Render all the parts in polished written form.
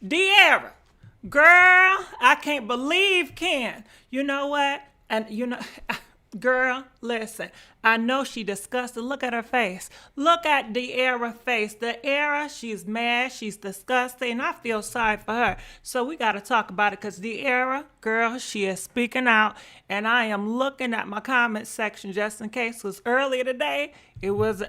De'Ara, girl, I can't believe Ken. You know what? And you know, girl, listen. I know she disgusted. Look at her face. Look at De'Ara face. De'Ara, she's mad. She's disgusted, and I feel sorry for her. So we got to talk about it because De'Ara, girl, she is speaking out, and I am looking at my comment section just in case. Because earlier today, it was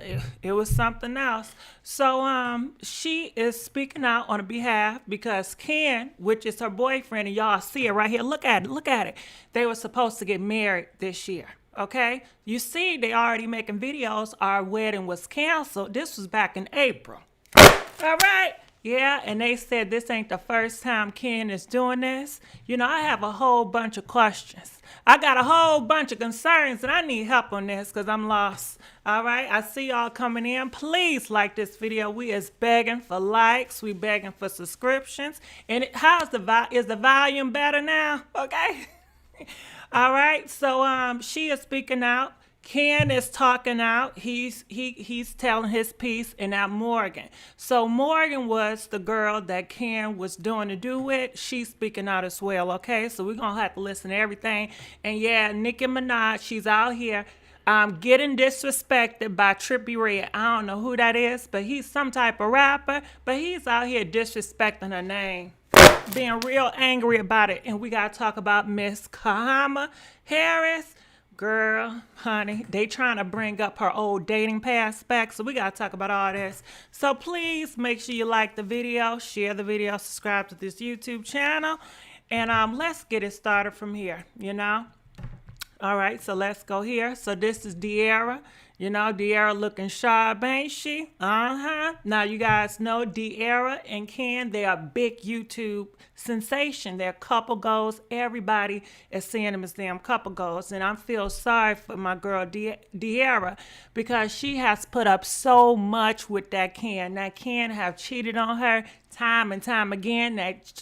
something else. So she is speaking out on behalf because Ken, which is her boyfriend, and y'all see it right here. Look at it. Look at it. They were supposed to get married this year. Okay, you see, they already making videos. Our wedding was canceled. This was back in April. All right. Yeah, and they said this ain't the first time Ken is doing this. You know, I have a whole bunch of questions. I got a whole bunch of concerns, and I need help on this because I'm lost. All right, I see y'all coming in. Please like this video. We is begging for likes. We begging for subscriptions. And is the volume better now? Okay. All right, so she is speaking out. Ken is talking out. He's telling his piece, and now Morgan. So Morgan was the girl that Ken was doing the do with. She's speaking out as well. Okay, so we're gonna have to listen to everything. And yeah, Nicki Minaj, she's out here getting disrespected by Trippie. I don't know who that is, but he's some type of rapper. But he's out here disrespecting her name, being real angry about it. And we got to talk about Miss Kahama Harris. Girl, honey, they trying to bring up her old dating past back. So we got to talk about all this. So please make sure you like the video, share the video, subscribe to this YouTube channel. And let's get it started from here, you know. All right, so let's go here. So this is De'Ara. You know, De'Ara looking sharp, ain't she? Now, you guys know De'Ara and Ken, they are big YouTube sensation. They're couple goals. Everybody is seeing them as damn couple goals. And I feel sorry for my girl De'Ara because she has put up so much with that Ken. That Ken have cheated on her time and time again.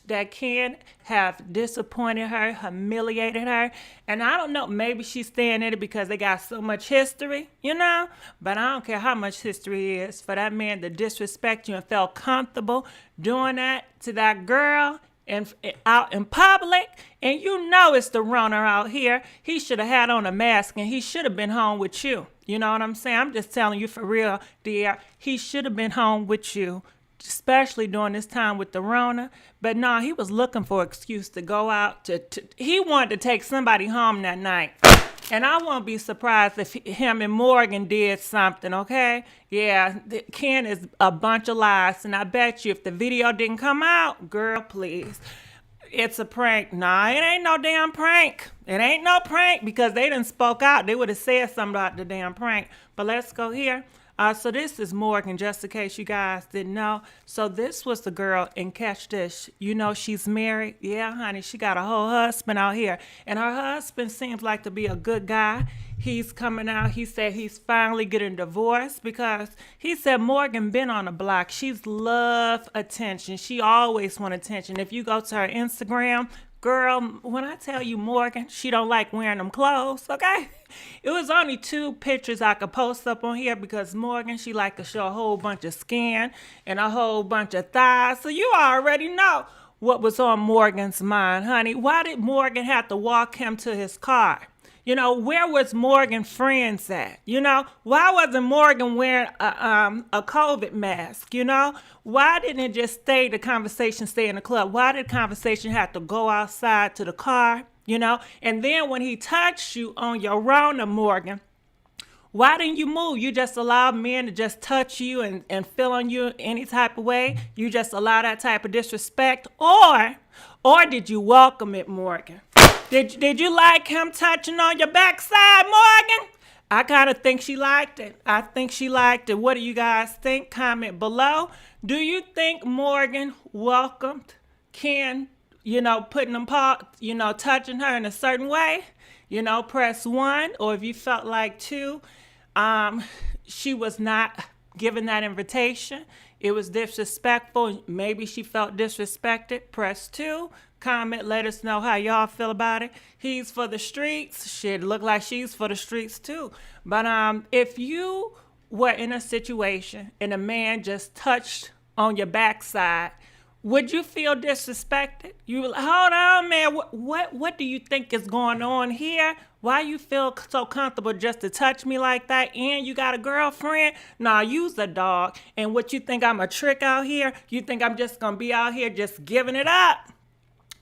That Ken have disappointed her, humiliated her. And I don't know, maybe she's staying in it because they got so much history, you know? But I don't care how much history is for that man to disrespect you and felt comfortable doing that to that girl and out in public. And you know it's the runner out here. He should have had on a mask and he should have been home with you. You know what I'm saying? I'm just telling you for real, dear. He should have been home with you, especially during this time with the Rona. But no, he was looking for an excuse to go out. He wanted to take somebody home that night. And I won't be surprised if him and Morgan did something, okay? Yeah, Ken is a bunch of lies. And I bet you if the video didn't come out, girl, please, it's a prank. Nah, it ain't no damn prank. It ain't no prank because they done spoke out. They would have said something about the damn prank. But let's go here. So this is Morgan, just in case you guys didn't know. So this was the girl, and catch this. You know she's married. Yeah, honey, she got a whole husband out here. And her husband seems like to be a good guy. He's coming out. He said he's finally getting divorced because he said Morgan been on the block. She's love attention. She always want attention. If you go to her Instagram, girl, when I tell you Morgan, she don't like wearing them clothes, okay? It was only 2 pictures I could post up on here because Morgan, she like to show a whole bunch of skin and a whole bunch of thighs. So you already know what was on Morgan's mind, honey. Why did Morgan have to walk him to his car? You know, where was Morgan's friends at? You know, why wasn't Morgan wearing a COVID mask? You know, why didn't it just the conversation stay in the club? Why did the conversation have to go outside to the car? You know, and then when he touched you on your Rona, Morgan, why didn't you move? You just allowed men to just touch you and feel on you any type of way? You just allow that type of disrespect? Or did you welcome it, Morgan? Did you like him touching on your backside, Morgan? I kind of think she liked it. I think she liked it. What do you guys think? Comment below. Do you think Morgan welcomed Ken, you know, putting them you know, touching her in a certain way? You know, press 1. Or if you felt like 2, she was not given that invitation. It was disrespectful. Maybe she felt disrespected. Press 2. Comment, let us know how y'all feel about it. He's for the streets. Shit, look like she's for the streets too. But if you were in a situation and a man just touched on your backside, Would you feel disrespected? You hold on, man. What do you think is going on here? Why you feel so comfortable just to touch me like that? And you got a girlfriend? Nah, you's a dog. And what you think I'm a trick out here? You think I'm just gonna be out here just giving it up?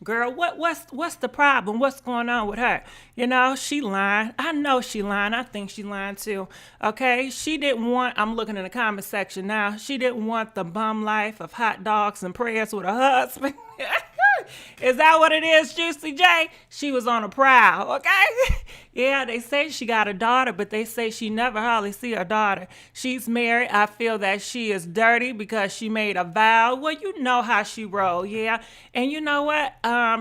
Girl, what's the problem? What's going on with her? You know, she lying. I know she lying. I think she lying too. Okay, she didn't want. I'm looking in the comment section now. She didn't want the bum life of hot dogs and prayers with her husband. Is that what it is, Juicy J? She was on a prowl, okay? Yeah, they say she got a daughter, but they say she never hardly see her daughter. She's married. I feel that she is dirty because she made a vow. Well, you know how she roll, yeah. And you know what?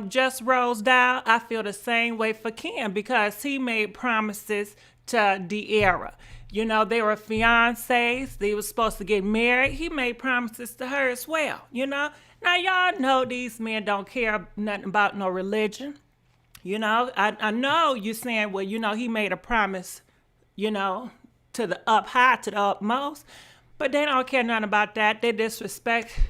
Just Rose Dow, I feel the same way for Ken because he made promises to De'Ara. You know, they were fiancés. They were supposed to get married. He made promises to her as well, you know. Now, y'all know these men don't care nothing about no religion. You know, I know you saying, well, you know, he made a promise, you know, to the up high, to the utmost. But they don't care nothing about that. They disrespect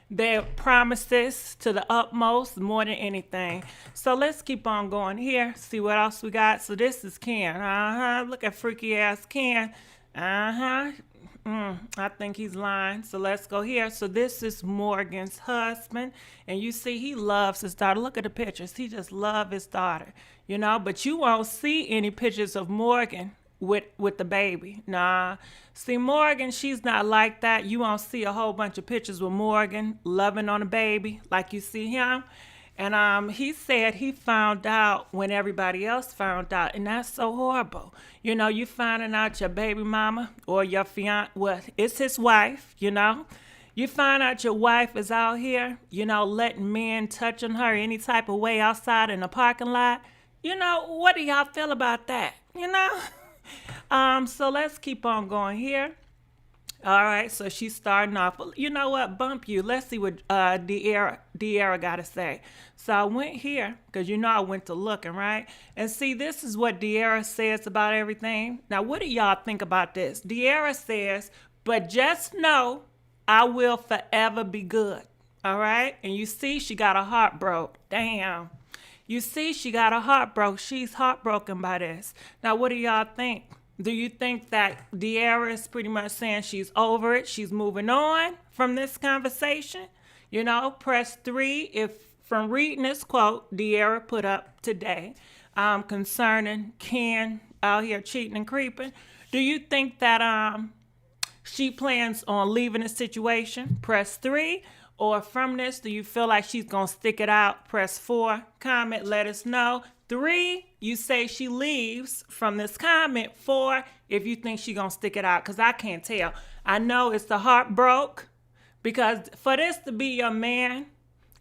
their promises to the utmost more than anything. So let's keep on going here. See what else we got. So this is Ken. Look at freaky ass Ken. I think he's lying. So let's go here. So this is Morgan's husband. And you see he loves his daughter. Look at the pictures. He just loves his daughter. You know, but you won't see any pictures of Morgan with the baby. Nah. See, Morgan, she's not like that. You won't see a whole bunch of pictures with Morgan loving on a baby like you see him. And he said he found out when everybody else found out, and that's so horrible. You know, you finding out your baby mama or your fiance, well, it's his wife, you know. You find out your wife is out here, you know, letting men touch on her any type of way outside in the parking lot. You know, what do y'all feel about that, you know? So let's keep on going here. All right, so she's starting off. You know what? Bump you. Let's see what De'Ara got to say. So I went here because you know I went to looking, right? And see, this is what De'Ara says about everything. Now, what do y'all think about this? De'Ara says, but just know I will forever be good. All right? And you see she got a heart broke. Damn. You see she got a heart broke. She's heartbroken by this. Now, what do y'all think? Do you think that De'Ara is pretty much saying she's over it? She's moving on from this conversation? You know, press 3 if from reading this quote De'Ara put up today concerning Ken out here cheating and creeping. Do you think that she plans on leaving the situation? Press 3. Or from this, do you feel like she's going to stick it out? Press 4. Comment, let us know. 3, you say she leaves from this comment. 4, if you think she's going to stick it out, because I can't tell. I know it's the heart broke, because for this to be your man,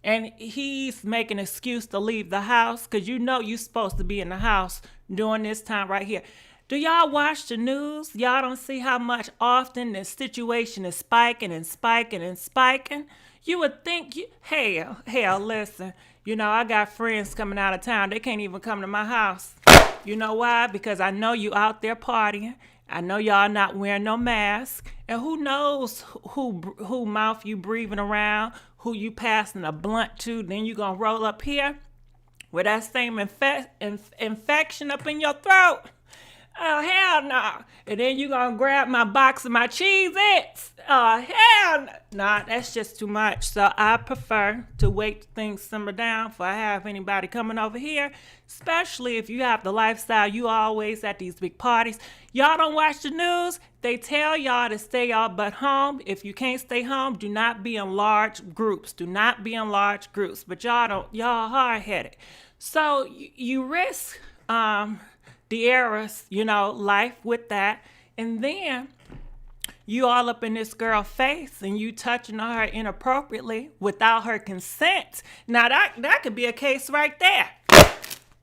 and he's making an excuse to leave the house, because you know you're supposed to be in the house during this time right here. Do y'all watch the news? Y'all don't see how much often the situation is spiking and spiking and spiking? You would think, hell, listen. You know, I got friends coming out of town. They can't even come to my house. You know why? Because I know you out there partying. I know y'all not wearing no mask. And who knows who mouth you breathing around, who you passing a blunt to. Then you going to roll up here with that same infection up in your throat. Oh, hell no. And then you gonna grab my box of my Cheez-Its. Oh, hell no. Nah, that's just too much. So I prefer to wait till things simmer down before I have anybody coming over here, especially if you have the lifestyle you always at these big parties. Y'all don't watch the news. They tell y'all to stay y'all butt home. If you can't stay home, do not be in large groups. Do not be in large groups. But y'all hard-headed. So you risk De'Ara's, you know, life with that. And then you all up in this girl's face and you touching on her inappropriately without her consent. Now that could be a case right there.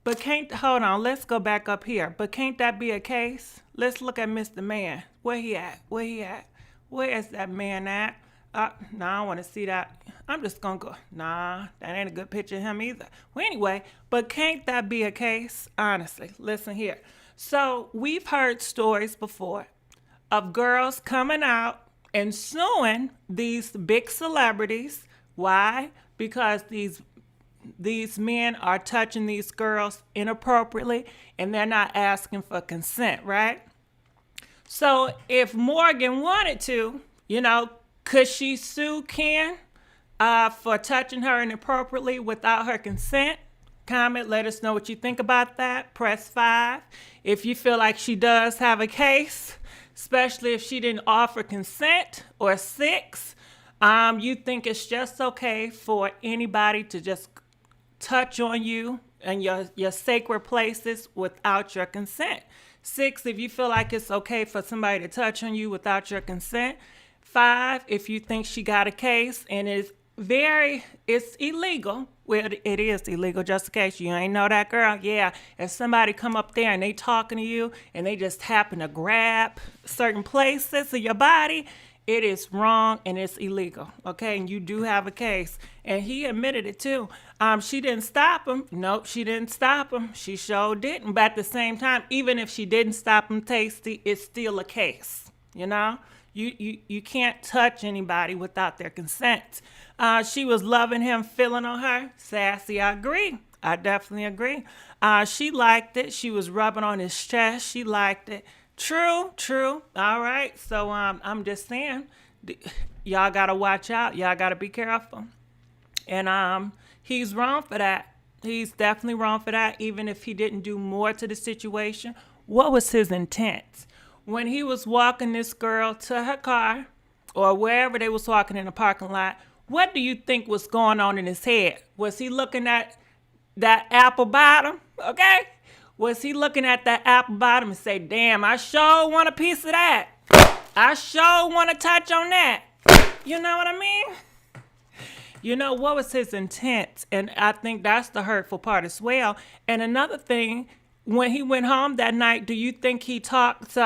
But hold on, let's go back up here. But can't that be a case? Let's look at Mr. Man. Where he at? Where is that man at? I don't want to see that. I'm just going to go. Nah, that ain't a good picture of him either. Well, anyway, but can't that be a case? Honestly, listen here. So we've heard stories before of girls coming out and suing these big celebrities Why? Because these men are touching these girls inappropriately and they're not asking for consent, right? So if Morgan wanted to, could she sue Ken for touching her inappropriately without her consent? Comment, let us know what you think about that. Press 5. If you feel like she does have a case, especially if she didn't offer consent, or 6, you think it's just okay for anybody to just touch on you and your sacred places without your consent. 6, if you feel like it's okay for somebody to touch on you without your consent. 5, if you think she got a case and it's illegal. Well, it is illegal, just in case you ain't know that, girl. Yeah, if somebody come up there and they talking to you and they just happen to grab certain places of your body, it is wrong and it's illegal, okay? And you do have a case. And he admitted it too. She didn't stop him. Nope, she didn't stop him. She sure didn't. But at the same time, even if she didn't stop him, Tasty, it's still a case, You can't touch anybody without their consent. She was loving him, feeling on her. Sassy, I agree. I definitely agree. She liked it. She was rubbing on his chest. She liked it. True. All right. So I'm just saying, y'all got to watch out. Y'all got to be careful. And he's wrong for that. He's definitely wrong for that, even if he didn't do more to the situation. What was his intent? When he was walking this girl to her car or wherever they was walking in the parking lot, what do you think was going on in his head? Was he looking at that apple bottom? Okay? Was he looking at that apple bottom and say, damn, I sure want a piece of that. I sure want to touch on that. You know what I mean? What was his intent? And I think that's the hurtful part as well. And another thing, when he went home that night, do you think he talked to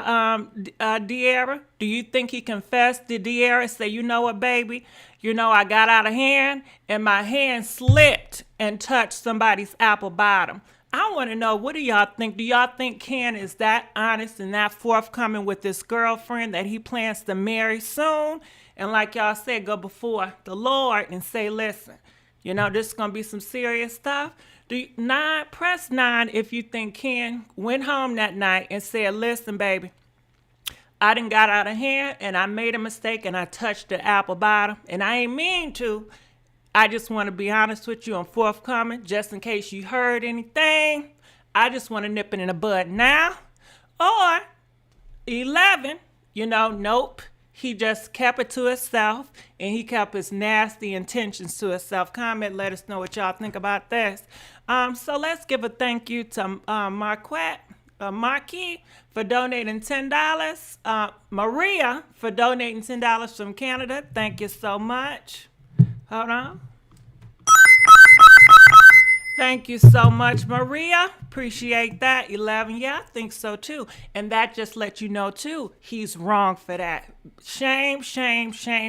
De'Ara? Do you think he confessed to De'Ara, say, you know what, baby? I got out of hand and my hand slipped and touched somebody's apple bottom. I want to know, what do y'all think? Do y'all think Ken is that honest and that forthcoming with this girlfriend that he plans to marry soon? And like y'all said, go before the Lord and say, listen, this is going to be some serious stuff. Press 9 if you think Ken went home that night and said, listen, baby, I done got out of hand and I made a mistake and I touched the apple bottom and I ain't mean to. I just want to be honest with you and forthcoming, just in case you heard anything. I just want to nip it in the bud now. Or 11, nope. He just kept it to himself and he kept his nasty intentions to himself. Comment, let us know what y'all think about this. So let's give a thank you to Marquis for donating $10. Maria for donating $10 from Canada. Thank you so much. Hold on. Thank you so much, Maria. Appreciate that. 11, yeah, I think so too. And that just lets you know too, he's wrong for that. Shame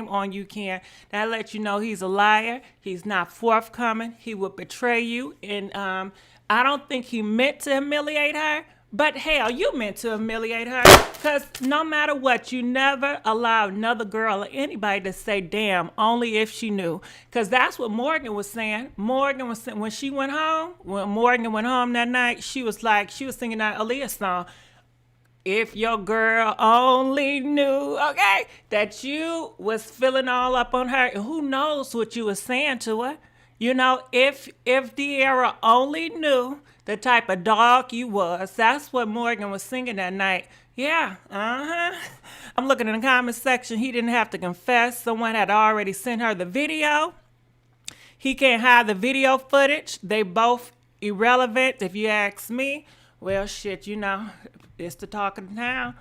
on you, Ken. That lets you know he's a liar. He's not forthcoming. He would betray you. And I don't think he meant to humiliate her. But hell, you meant to humiliate her. Because no matter what, you never allow another girl or anybody to say, damn, only if she knew. Because that's what Morgan was saying. Morgan was saying, when Morgan went home that night, she was singing that Aaliyah song. If your girl only knew, okay, that you was feeling all up on her. And who knows what you was saying to her. If De'Ara only knew the type of dog you was. That's what Morgan was singing that night. Yeah, I'm looking in the comment section. He didn't have to confess. Someone had already sent her the video. He can't hide the video footage. They both irrelevant, if you ask me. Well, shit, it's the talk of the town.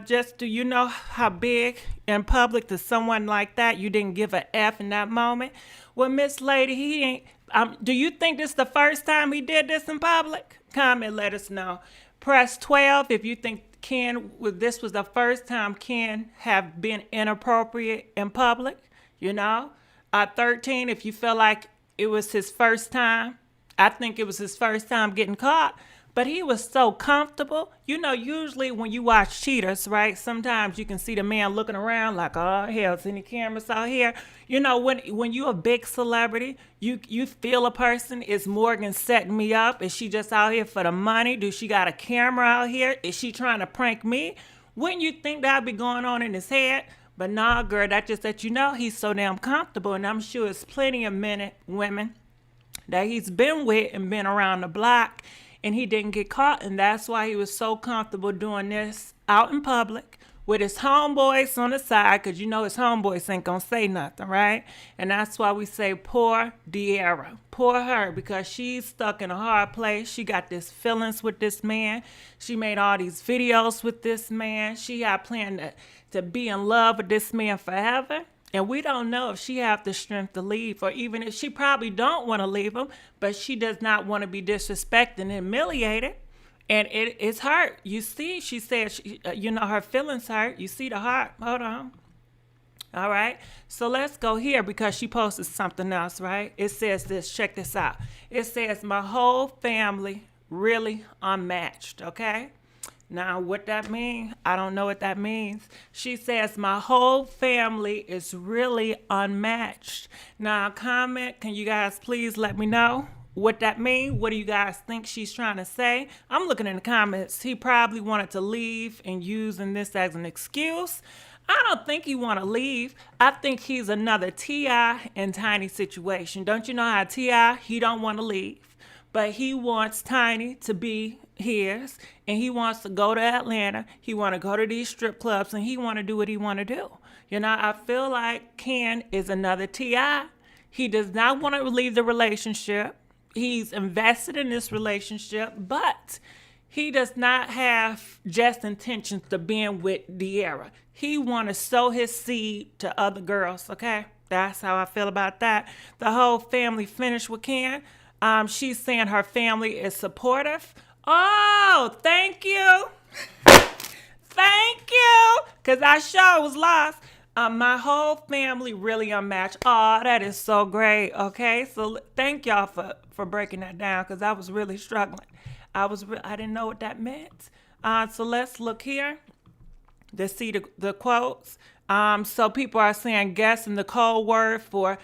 Just do you know how big in public to someone like that, you didn't give a F in that moment? Well, Miss Lady, he ain't. Do you think this is the first time he did this in public? Comment, let us know. Press 12 if you think this was the first time Ken have been inappropriate in public. 13 if you feel like it was his first time. I think it was his first time getting caught. But he was so comfortable. You know, usually when you watch cheaters, right? Sometimes you can see the man looking around like, oh hell, is any cameras out here? You know, when you're a big celebrity, you feel a person, is Morgan setting me up? Is she just out here for the money? Do she got a camera out here? Is she trying to prank me? Wouldn't you think that'd be going on in his head? But nah, girl, that just that you know he's so damn comfortable, and I'm sure it's plenty of women that he's been with and been around the block, and he didn't get caught, and that's why he was so comfortable doing this out in public with his homeboys on the side, because you know his homeboys ain't gonna say nothing, right? And that's why we say poor De'Ara, poor her, because she's stuck in a hard place. She got this feelings with this man. She made all these videos with this man. She had planned to be in love with this man forever. And we don't know if she have the strength to leave, or even if she probably don't want to leave him, but she does not want to be disrespected and humiliated. And it's hurt. You see, she said, you know, her feelings hurt. You see the heart. Hold on. All right. So let's go here because she posted something else, right? It says this. Check this out. It says, my whole family really unmatched. Okay. Now, what that means, I don't know what that means. She says, my whole family is really unmatched. Now, comment, can you guys please let me know what that means? What do you guys think she's trying to say? I'm looking in the comments. He probably wanted to leave and using this as an excuse. I don't think he want to leave. I think he's another T.I. and Tiny situation. Don't you know how T.I., he don't want to leave, but he wants Tiny to be his, and he wants to go to Atlanta. He want to go to these strip clubs, and he want to do what he want to do. You know, I feel like Ken is another T.I. He does not want to leave the relationship. He's invested in this relationship, but he does not have just intentions to being with De'Ara. He want to sow his seed to other girls, okay? That's how I feel about that. The whole family finished with Ken. She's saying her family is supportive. Oh, thank you. Thank you. Because I sure was lost. My whole family really unmatched. Oh, that is so great. Okay, so thank y'all for breaking that down, because I was really struggling. I didn't know what that meant. So let's look here to see the quotes. So people are saying guessing the code word for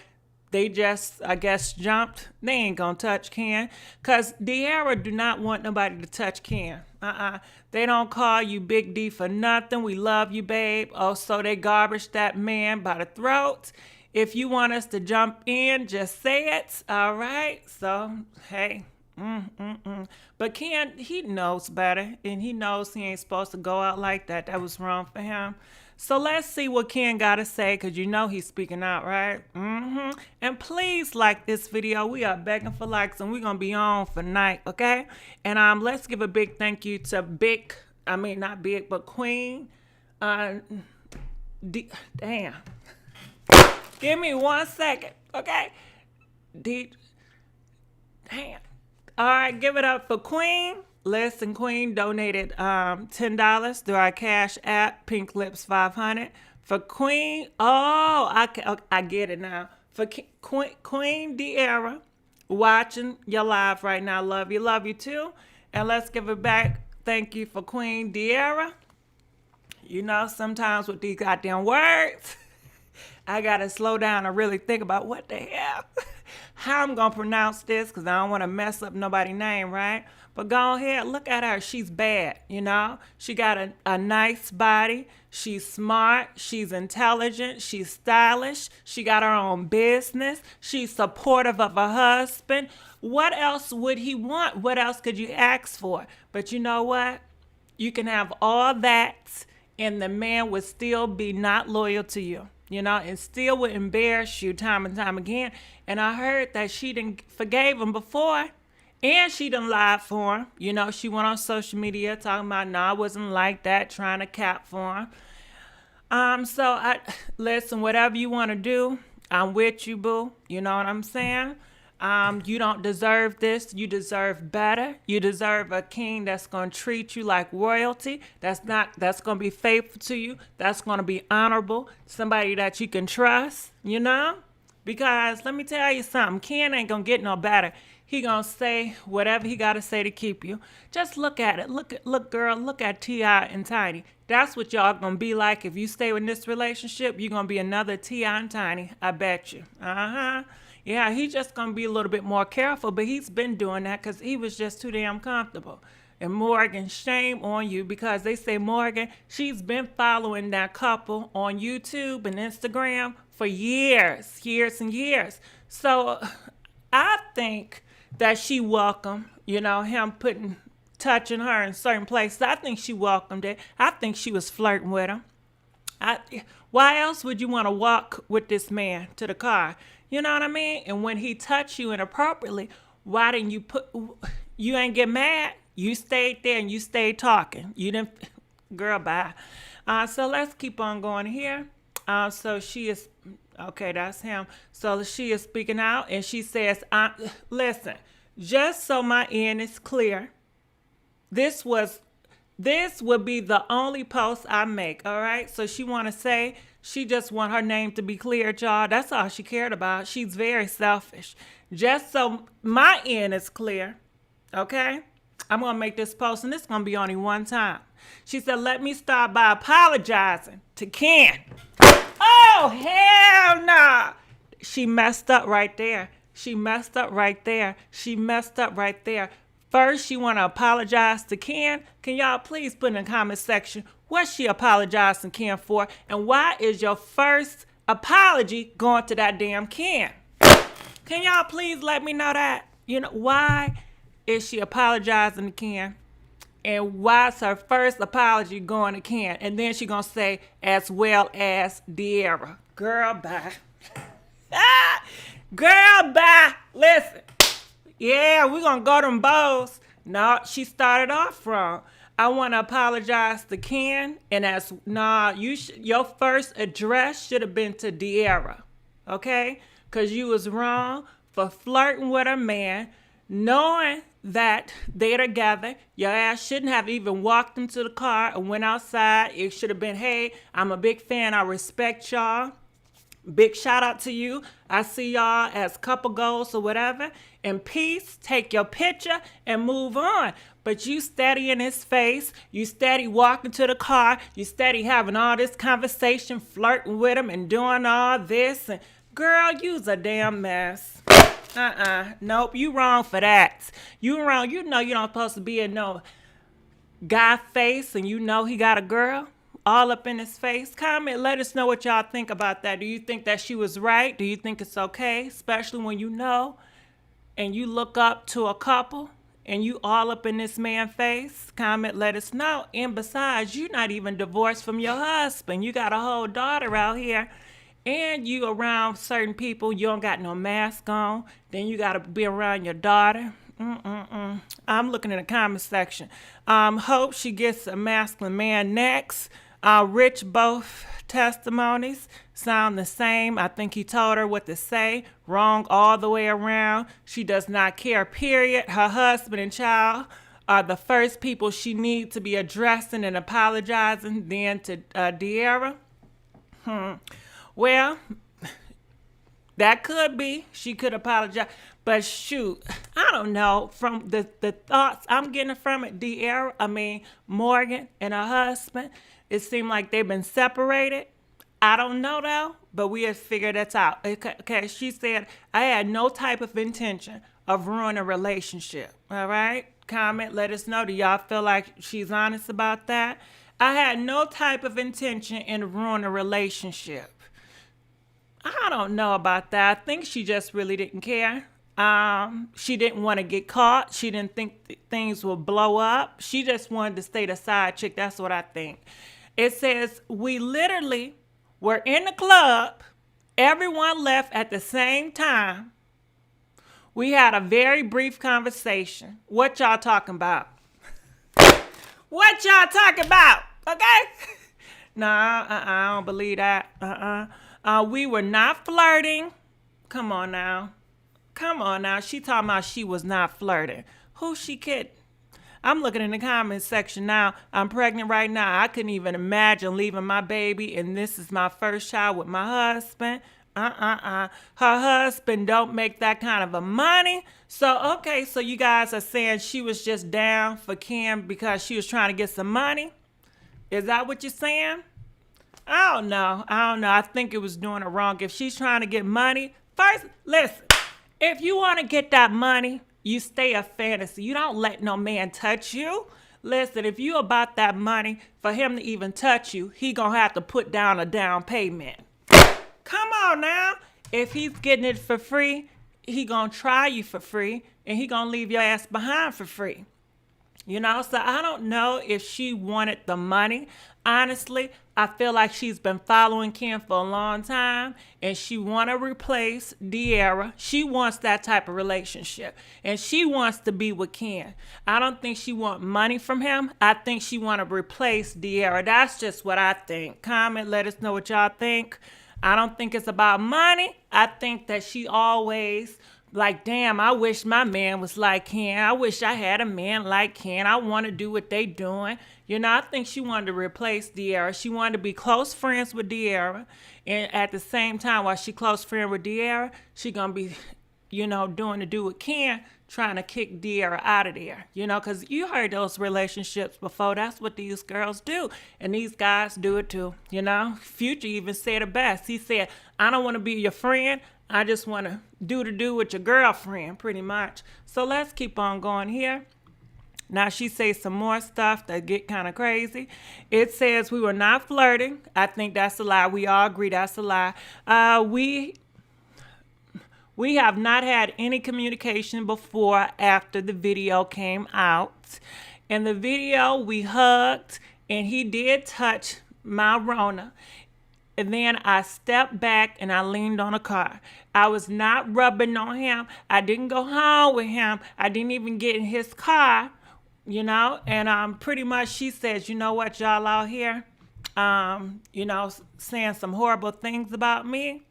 they just, I guess, jumped. They ain't gonna touch Ken, because De'Ara do not want nobody to touch Ken. They don't call you Big D for nothing. We love you, babe. Oh, so they garbage that man by the throat. If you want us to jump in, just say it. All right. So, hey. But Ken, he knows better, and he knows he ain't supposed to go out like that. That was wrong for him. So let's see what Ken got to say, because you know he's speaking out, right? And please like this video. We are begging for likes, and we're going to be on for night, okay? And let's give a big thank you to not Big, but Queen. Damn. Give me 1 second, okay? Damn. All right, give it up for Queen. Listen, Queen donated $10 through our Cash App, Pink Lips 500. For Queen, I get it now. For Queen De'Ara, watching your live right now. Love you too. And let's give it back. Thank you for Queen De'Ara. You know, sometimes with these goddamn words, I gotta slow down and really think about what the hell, how I'm gonna pronounce this, because I don't want to mess up nobody's name, right? But go ahead, look at her. She's bad, you know? She got a nice body. She's smart. She's intelligent. She's stylish. She got her own business. She's supportive of her husband. What else would he want? What else could you ask for? But you know what? You can have all that, and the man would still be not loyal to you. You know, and still would embarrass you time and time again. And I heard that she didn't forgave him before, and she done lied for him. You know, she went on social media talking about, no, I wasn't like that, trying to cap for him. So listen, whatever you want to do, I'm with you, boo. You know what I'm saying? You don't deserve this. You deserve better. You deserve a king that's going to treat you like royalty. That's going to be faithful to you. That's going to be honorable. Somebody that you can trust, you know? Because let me tell you something, Ken ain't gonna get no better. He gonna say whatever he gotta say to keep you. Just look at it. Look, girl. Look at T.I. and Tiny. That's what y'all gonna be like if you stay in this relationship. You're gonna be another T.I. and Tiny. I bet you. Yeah, he's just gonna be a little bit more careful, but he's been doing that because he was just too damn comfortable. And Morgan, shame on you, because they say Morgan, she's been following that couple on YouTube and Instagram for years and years. So I think that she welcomed, him touching her in certain places. I think she welcomed it. I think she was flirting with him. Why else would you want to walk with this man to the car? You know what I mean? And when he touched you inappropriately, why didn't you ain't get mad? You stayed there and you stayed talking. You didn't, girl, bye. So let's keep on going here. So she is, okay, that's him. So she is speaking out and she says, listen, just so my end is clear, this would be the only post I make, all right? So she want to say, she just want her name to be cleared, y'all. That's all she cared about. She's very selfish. Just so my end is clear, okay? I'm going to make this post, and this is going to be only one time. She said, let me start by apologizing to Ken. Oh, hell nah. She messed up right there. She messed up right there. She messed up right there. First, she want to apologize to Ken. Can y'all please put in the comment section what she apologized to Ken for, and why is your first apology going to that damn Ken? Can y'all please let me know that? Why is she apologizing to Ken? And why is her first apology going to Ken? And then she gonna say, as well as De'Ara. Girl, bye. Girl, bye. Listen. Yeah, we're gonna go to them bows. No, she started off wrong. I want to apologize to Ken, and your first address should have been to De'Ara, okay? Because you was wrong for flirting with a man, knowing that they're together. Your ass shouldn't have even walked into the car and went outside. It should have been, hey, I'm a big fan. I respect y'all. Big shout out to you. I see y'all as couple goals or whatever. In peace, take your picture and move on. But you steady in his face. You steady walking to the car. You steady having all this conversation, flirting with him and doing all this. And girl, you's a damn mess. Nope, you wrong for that. You wrong. You know you don't supposed to be in no guy face, and he got a girl all up in his face. Comment, let us know what y'all think about that. Do you think that she was right? Do you think it's okay? Especially when and you look up to a couple and you all up in this man's face. Comment, let us know. And besides, you're not even divorced from your husband. You got a whole daughter out here. And you around certain people, you don't got no mask on. Then you got to be around your daughter. I'm looking in the comment section. Hope she gets a masculine man next. Rich, both testimonies sound the same. I think he told her what to say. Wrong all the way around. She does not care, period. Her husband and child are the first people she needs to be addressing and apologizing. Then to De'Ara. Well, that could be. She could apologize. But shoot, I don't know. From the thoughts I'm getting from it, Morgan and her husband, it seemed like they've been separated. I don't know though, but we have figured that out. Okay, she said, I had no type of intention of ruining a relationship. All right? Comment, let us know. Do y'all feel like she's honest about that? I had no type of intention in ruining a relationship. I don't know about that. I think she just really didn't care. She didn't want to get caught. She didn't think things would blow up. She just wanted to stay the side chick. That's what I think. It says, we literally were in the club. Everyone left at the same time. We had a very brief conversation. What y'all talking about? What y'all talking about? Okay? Nah, I don't believe that. We were not flirting. Come on now. She talking about she was not flirting. Who's she kidding? I'm looking in the comments section now. I'm pregnant right now. I couldn't even imagine leaving my baby, and this is my first child with my husband. Her husband don't make that kind of a money. So, okay, so you guys are saying she was just down for Kim because she was trying to get some money? Is that what you're saying? I don't know. I think it was doing her wrong. If she's trying to get money, first, listen, if you want to get that money, you stay a fantasy. You don't let no man touch you. Listen, if you about that money, for him to even touch you, he gonna have to put down a down payment. Come on now. If he's getting it for free, he gonna try you for free, and he gonna leave your ass behind for free. So I don't know if she wanted the money. Honestly, I feel like she's been following Kim for a long time, and she want to replace De'Ara. She wants that type of relationship, and she wants to be with Kim. I don't think she want money from him. I think she want to replace De'Ara. That's just what I think. Comment, let us know what y'all think. I don't think it's about money. I think that she always like, damn, I wish my man was like Ken. I wish I had a man like Ken. I want to do what they doing. I think she wanted to replace De'Ara. She wanted to be close friends with De'Ara. And at the same time, while she close friend with De'Ara, she going to be, doing to do with Ken, trying to kick De'Ara out of there. Because you heard those relationships before. That's what these girls do. And these guys do it too. Future even said it best. He said, I don't want to be your friend. I just want to do with your girlfriend, pretty much. So let's keep on going here. Now she says some more stuff that get kind of crazy. It says we were not flirting. I think that's a lie. We all agree that's a lie. We have not had any communication before after the video came out. In the video, we hugged, and he did touch my Rona. And then I stepped back and I leaned on a car. I was not rubbing on him. I didn't go home with him. I didn't even get in his car, And pretty much she says, you know what, y'all out here, saying some horrible things about me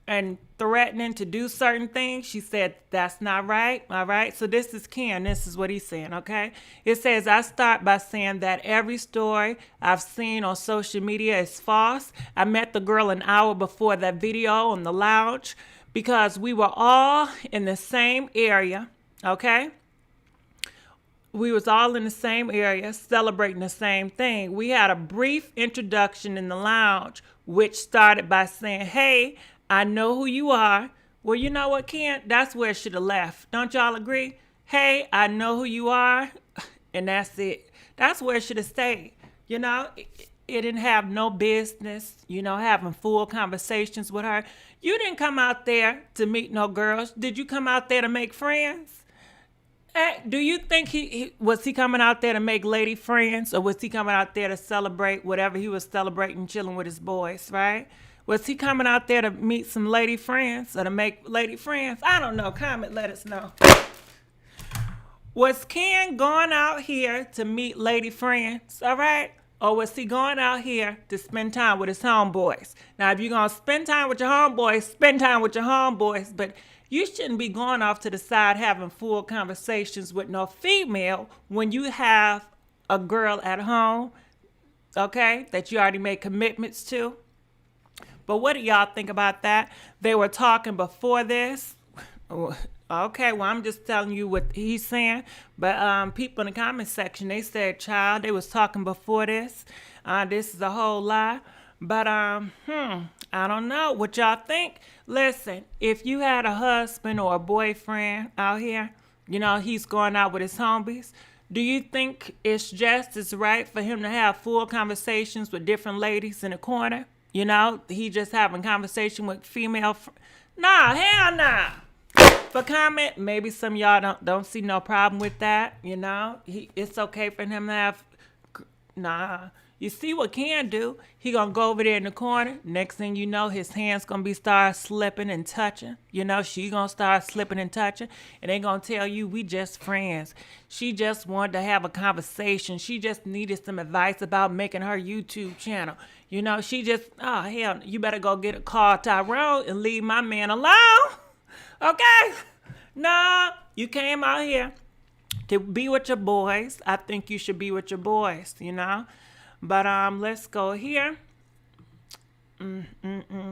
and threatening to do certain things. She said, that's not right. All right. So this is Ken. This is what he's saying. Okay. It says, I start by saying that every story I've seen on social media is false. I met the girl an hour before that video on the lounge because we were all in the same area. Okay. We was all in the same area celebrating the same thing. We had a brief introduction in the lounge, which started by saying, hey, I know who you are. Well, you know what, Ken? That's where it should have left. Don't y'all agree? Hey, I know who you are. And that's it. That's where it should have stayed. It didn't have no business, having full conversations with her. You didn't come out there to meet no girls. Did you come out there to make friends? Do you think he was coming out there to make lady friends, or was he coming out there to celebrate whatever he was celebrating, chilling with his boys, right? Was he coming out there to meet some lady friends or to make lady friends? I don't know. Comment, let us know. Was Ken going out here to meet lady friends, all right? Or was he going out here to spend time with his homeboys? Now, if you're going to spend time with your homeboys, spend time with your homeboys. But you shouldn't be going off to the side having full conversations with no female when you have a girl at home, okay, that you already made commitments to. But what do y'all think about that? They were talking before this. Okay, well, I'm just telling you what he's saying. But people in the comment section, they said, child, they was talking before this. This is a whole lie. But, I don't know what y'all think. Listen, if you had a husband or a boyfriend out here, he's going out with his homies, do you think it's just as right for him to have full conversations with different ladies in the corner? He just having conversation with female. Nah, hell nah. For comment, maybe some of y'all don't see no problem with that. It's okay for him to have. Nah. You see what Ken do? He gonna go over there in the corner. Next thing you know, his hands gonna start slipping and touching. She gonna start slipping and touching, and they gonna tell you we just friends. She just wanted to have a conversation. She just needed some advice about making her YouTube channel. She just, oh hell, you better go get a call Tyrone and leave my man alone. Okay? Nah, you came out here to be with your boys. I think you should be with your boys, But let's go here.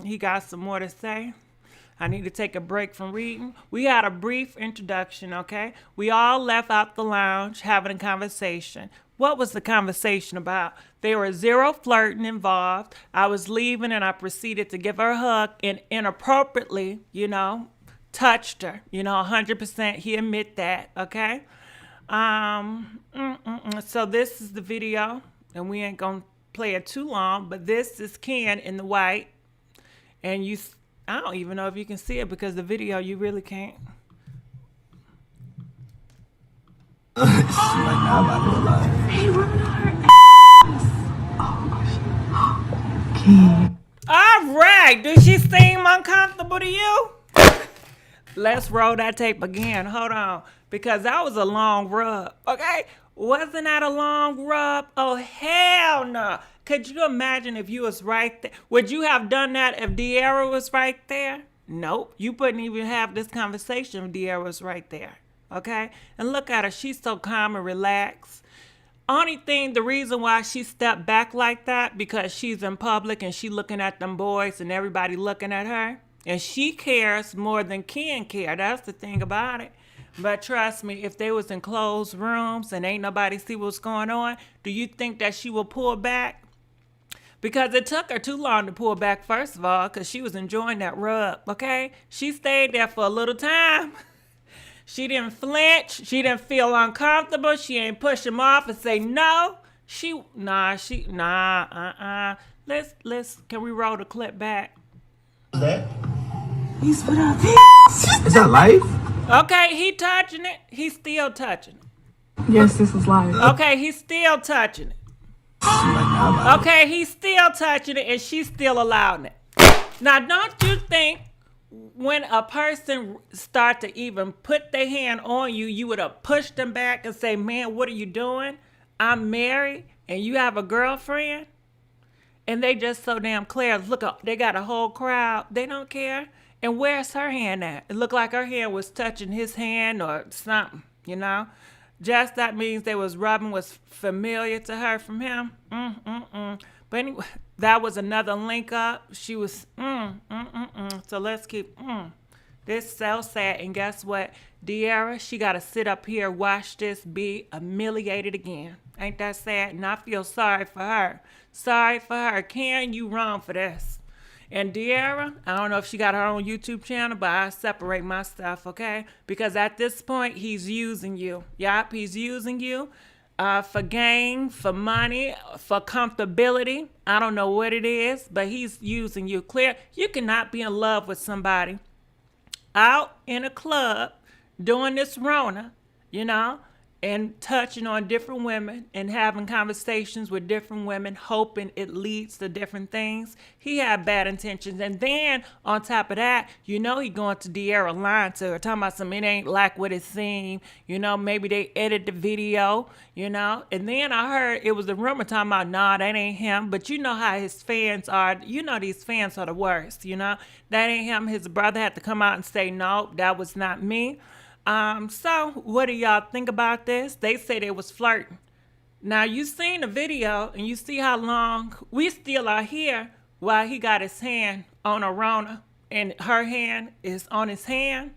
He got some more to say. I need to take a break from reading. We had a brief introduction, okay? We all left out the lounge having a conversation. What was the conversation about? There was zero flirting involved. I was leaving and I proceeded to give her a hug and inappropriately, touched her. 100% he admit that, okay? So this is the video, and we ain't gonna play it too long, but this is Ken in the white, and I don't even know if you can see it because the video you really can't. Like, nah, I'm about to go live. Hey, rubbing on her ass. Ken. All right, does she seem uncomfortable to you? Let's roll that tape again. Hold on, because that was a long rub, okay? Wasn't that a long rub? Oh, hell no. Could you imagine if you was right there? Would you have done that if De'Ara was right there? Nope. You wouldn't even have this conversation if De'Ara was right there, okay? And look at her. She's so calm and relaxed. The reason why she stepped back like that, because she's in public and she looking at them boys and everybody looking at her. And she cares more than Ken care. That's the thing about it. But trust me, if they was in closed rooms and ain't nobody see what's going on, do you think that she will pull back? Because it took her too long to pull back, first of all, because she was enjoying that rub, okay? She stayed there for a little time. She didn't flinch. She didn't feel uncomfortable. She ain't push him off and say no. Let's, can we roll the clip back? What's that? He's what up? Is that live? Okay, he touching it. He's still touching it. Yes, this is live. Okay, he's still touching it. Like, nah, I'm about to Okay, he's still touching it and she's still allowing it. Now, don't you think when a person start to even put their hand on you, you would have pushed them back and say, man, what are you doing? I'm married and you have a girlfriend? And they just so damn clear. Look, they got a whole crowd. They don't care. And where's her hand at? It looked like her hand was touching his hand or something, Just that means they was rubbing was familiar to her from him. But anyway, that was another link up. She was, So let's keep, This so sad. And guess what? De'Ara, she got to sit up here, watch this be humiliated again. Ain't that sad? And I feel sorry for her. Sorry for her. Ken, you wrong for this. And De'Ara, I don't know if she got her own YouTube channel, but I separate my stuff, okay? Because at this point, he's using you. Yup, he's using you for gain, for money, for comfortability. I don't know what it is, but he's using you. Clear, you cannot be in love with somebody out in a club doing this Rona, and touching on different women and having conversations with different women, hoping it leads to different things. He had bad intentions. And then on top of that, he going to De'Ara lying to her, talking about something, it ain't like what it seemed. Maybe they edited the video, And then I heard it was a rumor talking about, nah, that ain't him. But you know how his fans are. These fans are the worst, That ain't him. His brother had to come out and say, no, that was not me. So what do y'all think about this? They say they was flirting. Now you seen the video and you see how long we still are here while he got his hand on Rona and her hand is on his hand.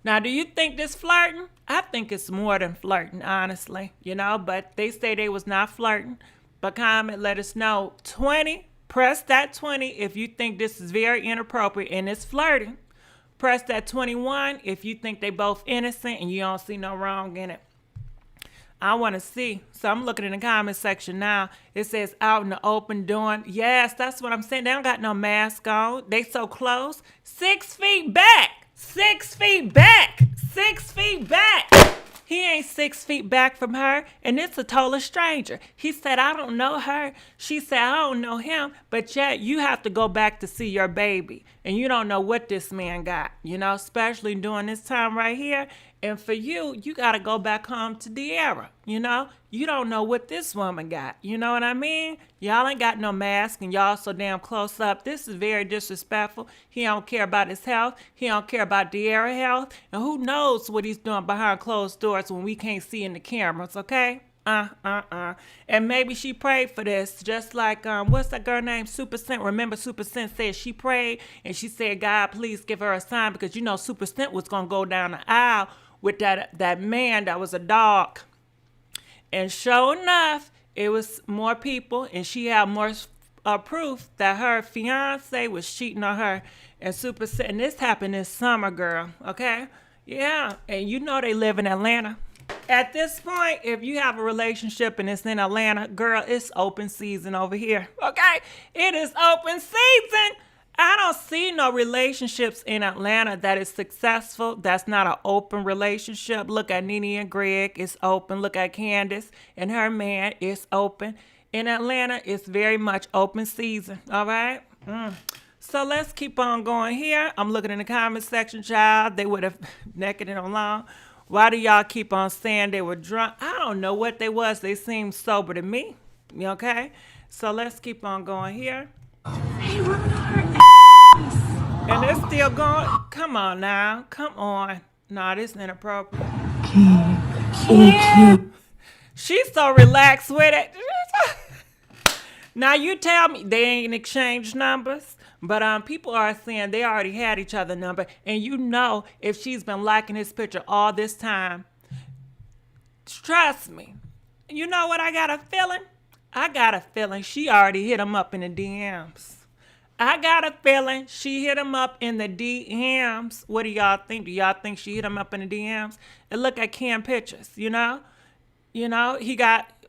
Now, do you think this flirting? I think it's more than flirting, honestly, but they say they was not flirting. But comment, let us know. 20, press that 20 if you think this is very inappropriate and it's flirting. Press that 21 if you think they both innocent and you don't see no wrong in it. I want to see. So I'm looking in the comment section now. It says out in the open doing. Yes, that's what I'm saying. They don't got no mask on. They so close. 6 feet back. 6 feet back. 6 feet back. He ain't 6 feet back from her, and it's a total stranger. He said, I don't know her. She said, I don't know him, but yet you have to go back to see your baby, and you don't know what this man got, especially during this time right here. And for you, you got to go back home to De'Ara, You don't know what this woman got, you know what I mean? Y'all ain't got no mask, and y'all so damn close up. This is very disrespectful. He don't care about his health. He don't care about De'Ara's health. And who knows what he's doing behind closed doors when we can't see in the cameras, okay? And maybe she prayed for this, just like what's that girl named Super Scent? Remember, Super Scent said she prayed and she said, God, please give her a sign, because you know Super Scent was gonna go down the aisle with that man that was a dog. And sure enough, it was more people, and she had more proof that her fiance was cheating on her. And Super Scent, and this happened this summer, girl. Okay, yeah, and you know they live in Atlanta. At this point, if you have a relationship and it's in Atlanta, girl, it's open season over here. Okay? It is open season. I don't see no relationships in Atlanta that is successful. That's not an open relationship. Look at Nene and Greg, it's open. Look at Candace and her man, it's open. In Atlanta, it's very much open season. All right? So let's keep on going here. I'm looking in the comment section, child. They would have naked and along. Why do y'all keep on saying they were drunk? I don't know what they was. They seemed sober to me. Okay? So let's keep on going here. Hey, rubbing her And it's still going. Come on now. Come on. Nah, this is inappropriate. Kim. She's so relaxed with it. Now you tell me they ain't exchanged numbers, but people are saying they already had each other number, and you know if she's been liking his picture all this time, trust me. You know what I got a feeling? I got a feeling she already hit him up in the DMs. I got a feeling she hit him up in the DMs. What do y'all think? Do y'all think she hit him up in the DMs? And look at Kim pictures, you know? You know,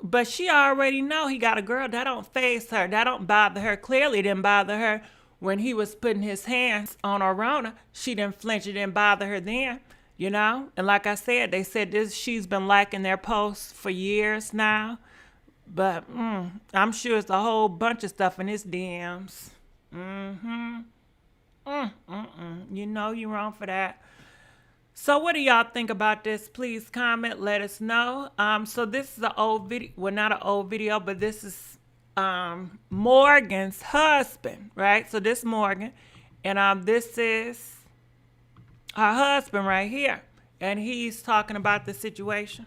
but she already know he got a girl. That don't faze her. That don't bother her. Clearly it didn't bother her when he was putting his hands on Arona. She didn't flinch. It didn't bother her then, you know? And like I said, they said she's been liking their posts for years now. But I'm sure it's a whole bunch of stuff in his DMs. You know you're wrong for that. So what do y'all think about this? Please comment, let us know. So this is an old video. Well, not an old video, but this is Morgan's husband, right? So this Morgan, and this is her husband right here. And he's talking about the situation.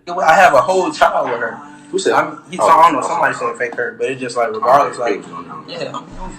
I have a whole child with her. Who said? I don't know. Somebody said fake her, but it's just like regardless, like yeah.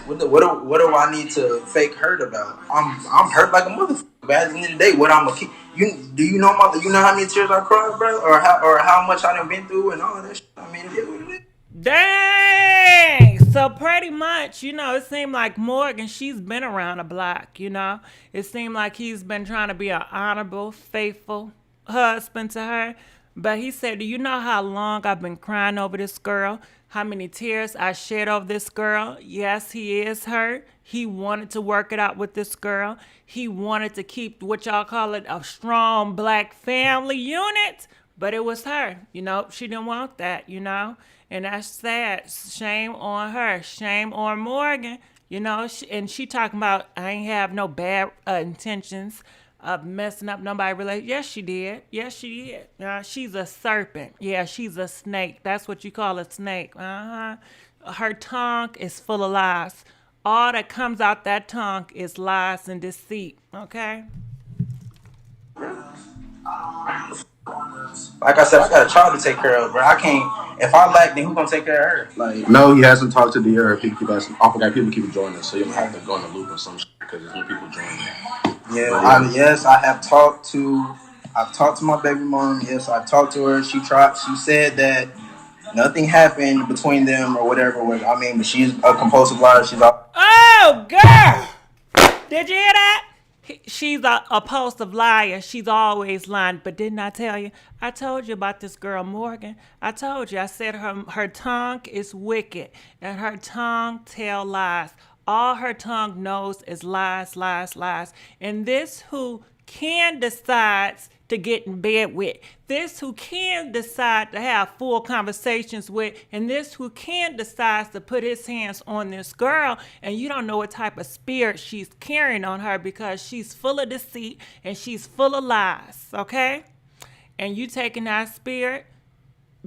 What do I need to fake hurt about? I'm hurt like a motherfucker. But at the end of the day, what I'm gonna keep do you know how many tears I cried, bro, or how much I done been through and all that shit. I mean, it is what it is. Dang! So pretty much, you know, it seemed like Morgan, she's been around the block, you know. It seemed like he's been trying to be an honorable, faithful husband to her. But he said, do you know how long I've been crying over this girl? How many tears I shed over this girl? Yes, he is hurt. He wanted to work it out with this girl. He wanted to keep what y'all call it a strong black family unit. But it was her. You know, she didn't want that, you know. And that's sad. Shame on her. Shame on Morgan. You know, and she talking about, I ain't have no bad intentions of messing up nobody's relationship. Yes, she did. Yes, she did. She's a serpent. Yeah, she's a snake. That's what you call a snake. Her tongue is full of lies. All that comes out that tongue is lies and deceit. Okay? Like I said, I got a child to take care of, bro. I can't. If I lack, then who gonna take care of her? Like, no, he hasn't talked to the other people. Keep asking. I forgot people keep joining us, so you don't have to go in the loop or some shit because there's new people joining. Yeah, yes, I've talked to my baby mom. Yes, I talked to her. She said that nothing happened between them or whatever. I mean, but she's a compulsive liar. She's all. Oh, girl! Did you hear that? She's a compulsive liar. She's always lying. But didn't I tell you? I told you about this girl, Morgan. I told you. I said her tongue is wicked. And her tongue tell lies. All her tongue knows is lies, lies, lies. And this who can decides to get in bed with. This who can decide to have full conversations with. And this who can decides to put his hands on this girl. And you don't know what type of spirit she's carrying on her because she's full of deceit and she's full of lies. Okay? And you taking that spirit,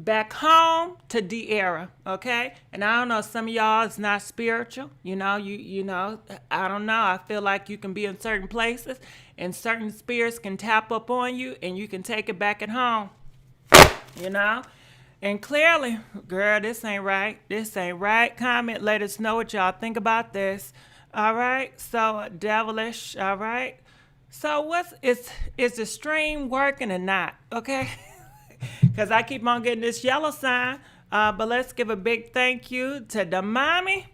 back home to De'Ara, okay? And I don't know, some of y'all is not spiritual, you know, you know, I don't know. I feel like you can be in certain places and certain spirits can tap up on you and you can take it back at home, you know? And clearly, girl, this ain't right. This ain't right. Comment, let us know what y'all think about this. All right? So, devilish, all right? So, is the stream working or not? Okay? Because I keep on getting this yellow sign. But let's give a big thank you to the mommy.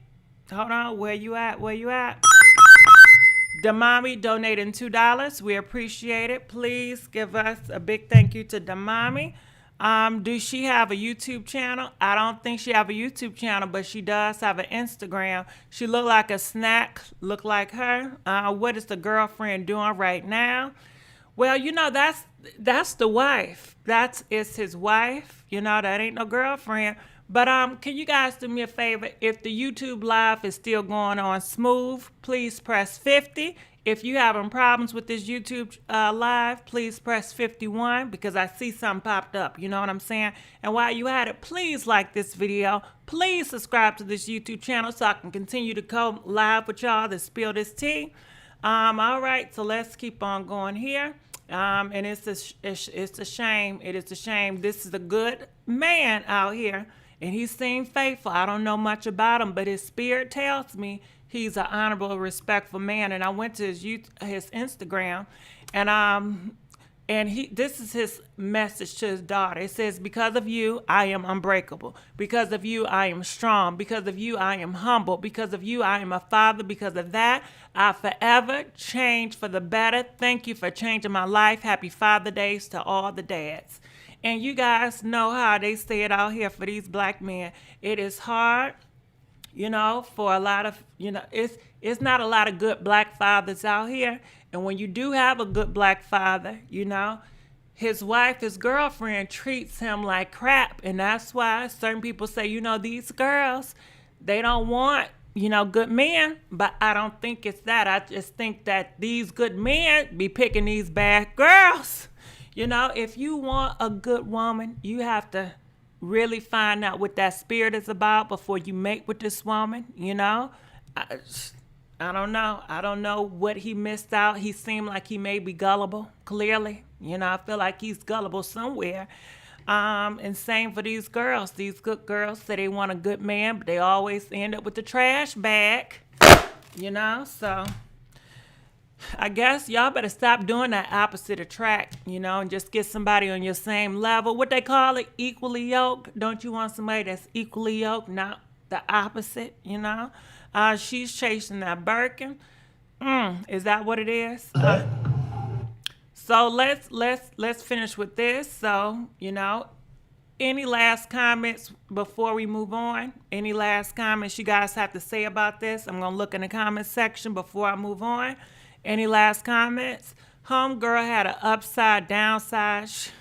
Hold on, where you at? Where you at? The mommy donating $2. We appreciate it. Please give us a big thank you to the mommy. Do she have a YouTube channel? I don't think she have a YouTube channel, but she does have an Instagram. She look like a snack, look like her. What is the girlfriend doing right now? Well, you know, that's the wife. It's his wife. You know, that ain't no girlfriend. But can you guys do me a favor? If the YouTube live is still going on smooth, please press 50. If you having problems with this YouTube live, please press 51 because I see something popped up. You know what I'm saying? And while you at it, please like this video. Please subscribe to this YouTube channel so I can continue to go live with y'all to spill this tea. All right, so let's keep on going here. And it's a shame. It is a shame. This is a good man out here, and he seems faithful. I don't know much about him, but his spirit tells me he's an honorable, respectful man. And I went to his Instagram, and this is his message to his daughter. It says, because of you, I am unbreakable. Because of you, I am strong. Because of you, I am humble. Because of you, I am a father. Because of that, I forever change for the better. Thank you for changing my life. Happy Father Days to all the dads. And you guys know how they say it out here for these black men. It is hard, you know, for a lot of, you know, it's not a lot of good black fathers out here. And when you do have a good black father, you know, his wife, his girlfriend treats him like crap. And that's why certain people say, you know, these girls, they don't want, you know, good men. But I don't think it's that. I just think that these good men be picking these bad girls. You know, if you want a good woman, you have to really find out what that spirit is about before you mate with this woman, you know. I don't know. I don't know what he missed out. He seemed like he may be gullible, clearly. You know, I feel like he's gullible somewhere. And same for these girls. These good girls say they want a good man, but they always end up with the trash bag, you know. So I guess y'all better stop doing that opposite attract, you know, and just get somebody on your same level. What they call it, equally yoked. Don't you want somebody that's equally yoked, not the opposite, you know? She's chasing that Birkin. Is that what it is? So let's finish with this. So, you know, any last comments before we move on? Any last comments you guys have to say about this? I'm gonna look in the comment section before I move on. Any last comments? Homegirl had an upside down size.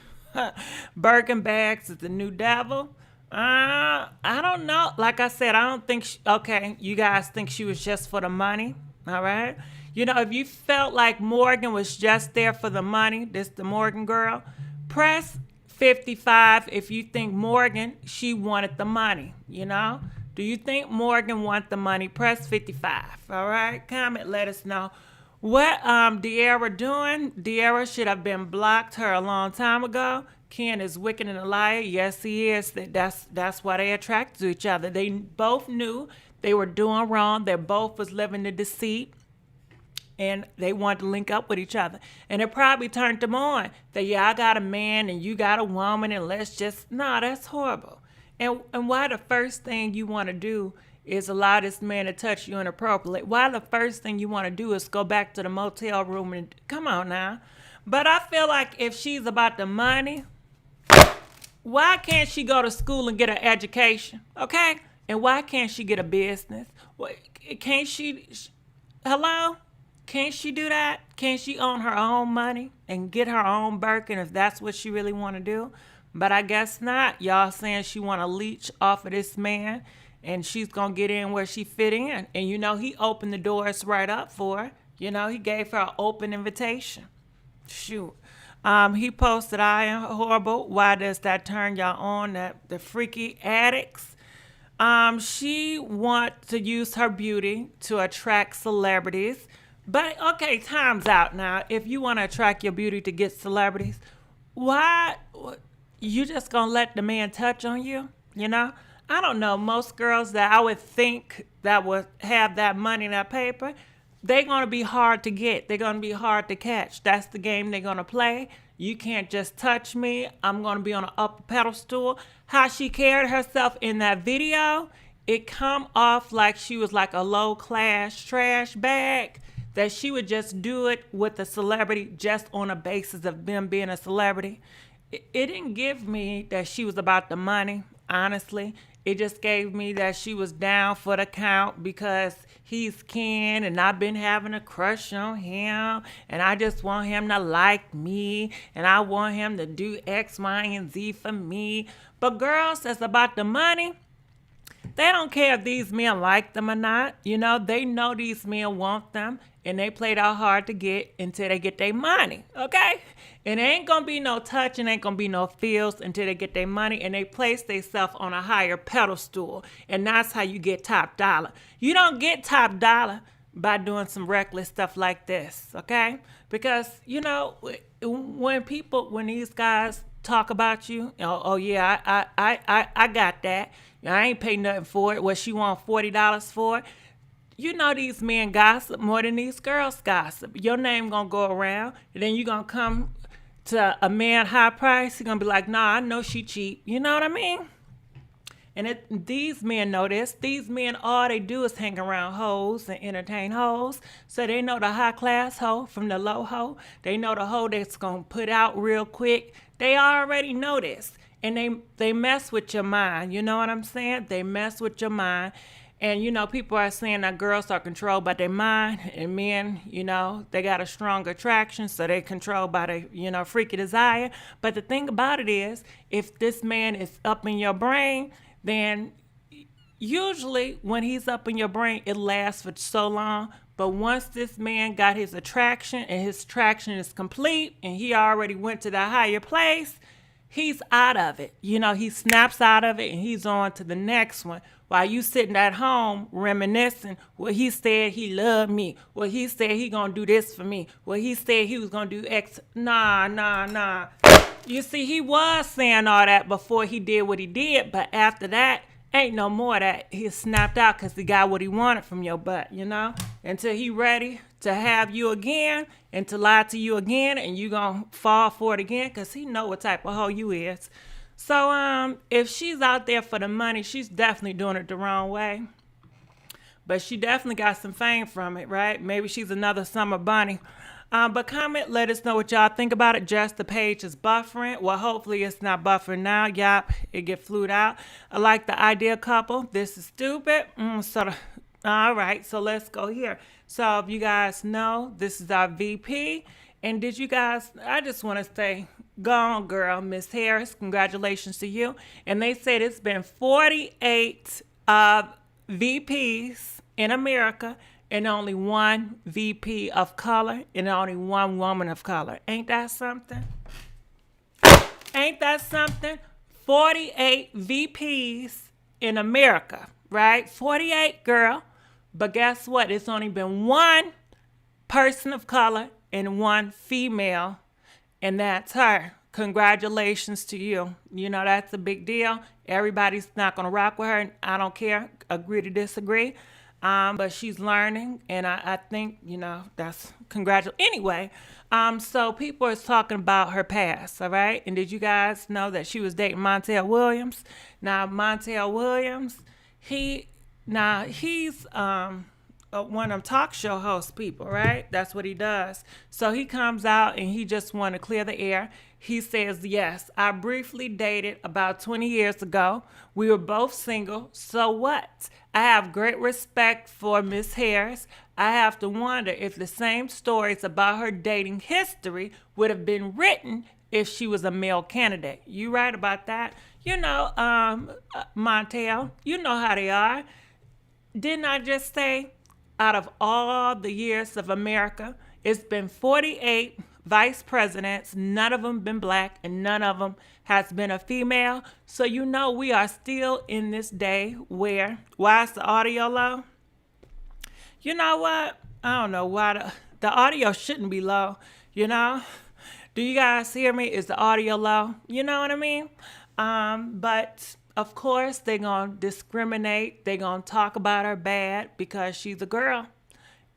Birkin bags is the new devil. I don't know. Like I said, I don't think, okay, you guys think she was just for the money, all right? You know, if you felt like Morgan was just there for the money, this the Morgan girl, press 55 if you think Morgan, she wanted the money, you know? Do you think Morgan wanted the money? Press 55, all right? Comment, let us know. What De'Ara doing? De'Ara should have been blocked her a long time ago. Ken is wicked and a liar. Yes, he is. That's why they attracted to each other. They both knew they were doing wrong. They both was living the deceit. And they wanted to link up with each other. And it probably turned them on. That, yeah, I got a man and you got a woman and let's just, no, that's horrible. And why the first thing you want to do is allow this man to touch you inappropriately? Why the first thing you want to do is go back to the motel room and, come on now. But I feel like if she's about the money, why can't she go to school and get an education, okay? And why can't she get a business? Can't she, hello? Can't she do that? Can't she own her own money and get her own Birkin if that's what she really want to do? But I guess not. Y'all saying she want to leech off of this man and she's going to get in where she fit in. And, you know, he opened the doors right up for her. You know, he gave her an open invitation. Shoot. He posted, I am horrible. Why does that turn y'all on? That the freaky addicts. She want to use her beauty to attract celebrities. But okay, time's out now. If you want to attract your beauty to get celebrities, why you just gonna let the man touch on you? You know? I don't know. Most girls that I would think that would have that money in that paper, they're gonna be hard to get. They're gonna be hard to catch. That's the game they're gonna play. You can't just touch me. I'm gonna be on an upper pedestal. How she carried herself in that video, it come off like she was like a low class trash bag. That she would just do it with a celebrity just on a basis of them being a celebrity. It didn't give me that she was about the money, honestly. It just gave me that she was down for the count because he's Ken and I've been having a crush on him and I just want him to like me and I want him to do X, Y, and Z for me. But girls, that's about the money. They don't care if these men like them or not. You know, they know these men want them and they played out hard to get until they get their money, okay? And there ain't gonna be no touching, ain't gonna be no feels until they get their money and they place themselves on a higher pedestal. And that's how you get top dollar. You don't get top dollar by doing some reckless stuff like this, okay? Because, you know, when these guys talk about you, oh yeah, I got that. I ain't pay nothing for it. What she want $40 for it? You know these men gossip more than these girls gossip. Your name gonna go around, and then you gonna come to a man high price. He gonna be like, nah, I know she cheap. You know what I mean? And these men know this. These men, all they do is hang around hoes and entertain hoes. So they know the high class hoe from the low hoe. They know the hoe that's gonna put out real quick. They already know this. And they mess with your mind. You know what I'm saying? They mess with your mind. And, you know, people are saying that girls are controlled by their mind. And men, you know, they got a strong attraction. So they controlled by their, you know, freaky desire. But the thing about it is, if this man is up in your brain, then usually when he's up in your brain, it lasts for so long. But once this man got his attraction and his attraction is complete and he already went to the higher place, he's out of it. You know, he snaps out of it and he's on to the next one. While you sitting at home reminiscing, well, he said he loved me. Well, he said he gonna do this for me. Well, he said he was gonna do X. Nah. You see, he was saying all that before he did what he did, but after that, ain't no more of that. He snapped out because he got what he wanted from your butt, you know? Until he ready to have you again and to lie to you again and you gonna fall for it again because he know what type of hoe you is. So if she's out there for the money, she's definitely doing it the wrong way. But she definitely got some fame from it, right? Maybe she's another summer bunny. But comment, let us know what y'all think about it. Just the page is buffering. Well, hopefully it's not buffering now. Yup, it get flued out. I like the idea couple. This is stupid. All right, so let's go here. So if you guys know, this is our VP. And did you guys, I just want to say, go on, girl, Miss Harris. Congratulations to you. And they said it's been 48 VPs in America and only one VP of color and only one woman of color. Ain't that something? Ain't that something? 48 VPs in America, right? 48, girl. But guess what? It's only been one person of color and one female, and that's her. Congratulations to you. You know, that's a big deal. Everybody's not going to rock with her, and I don't care. Agree to disagree. But she's learning, and I think, you know, that's congratulations. Anyway, so people is talking about her past, all right? And did you guys know that she was dating Montel Williams? Now, Montel Williams, he's one of them talk show host people, right? That's what he does. So he comes out and he just want to clear the air. He says, yes, I briefly dated about 20 years ago. We were both single. So what? I have great respect for Miss Harris. I have to wonder if the same stories about her dating history would have been written if she was a male candidate. You right about that? You know, Montel, you know how they are. Didn't I just say, out of all the years of America, it's been 48 vice presidents. None of them been black, and none of them has been a female. So you know we are still in this day where, why is the audio low? You know what? I don't know why the audio shouldn't be low, you know? Do you guys hear me? Is the audio low? You know what I mean? But of course they're going to discriminate. They're going to talk about her bad because she's a girl.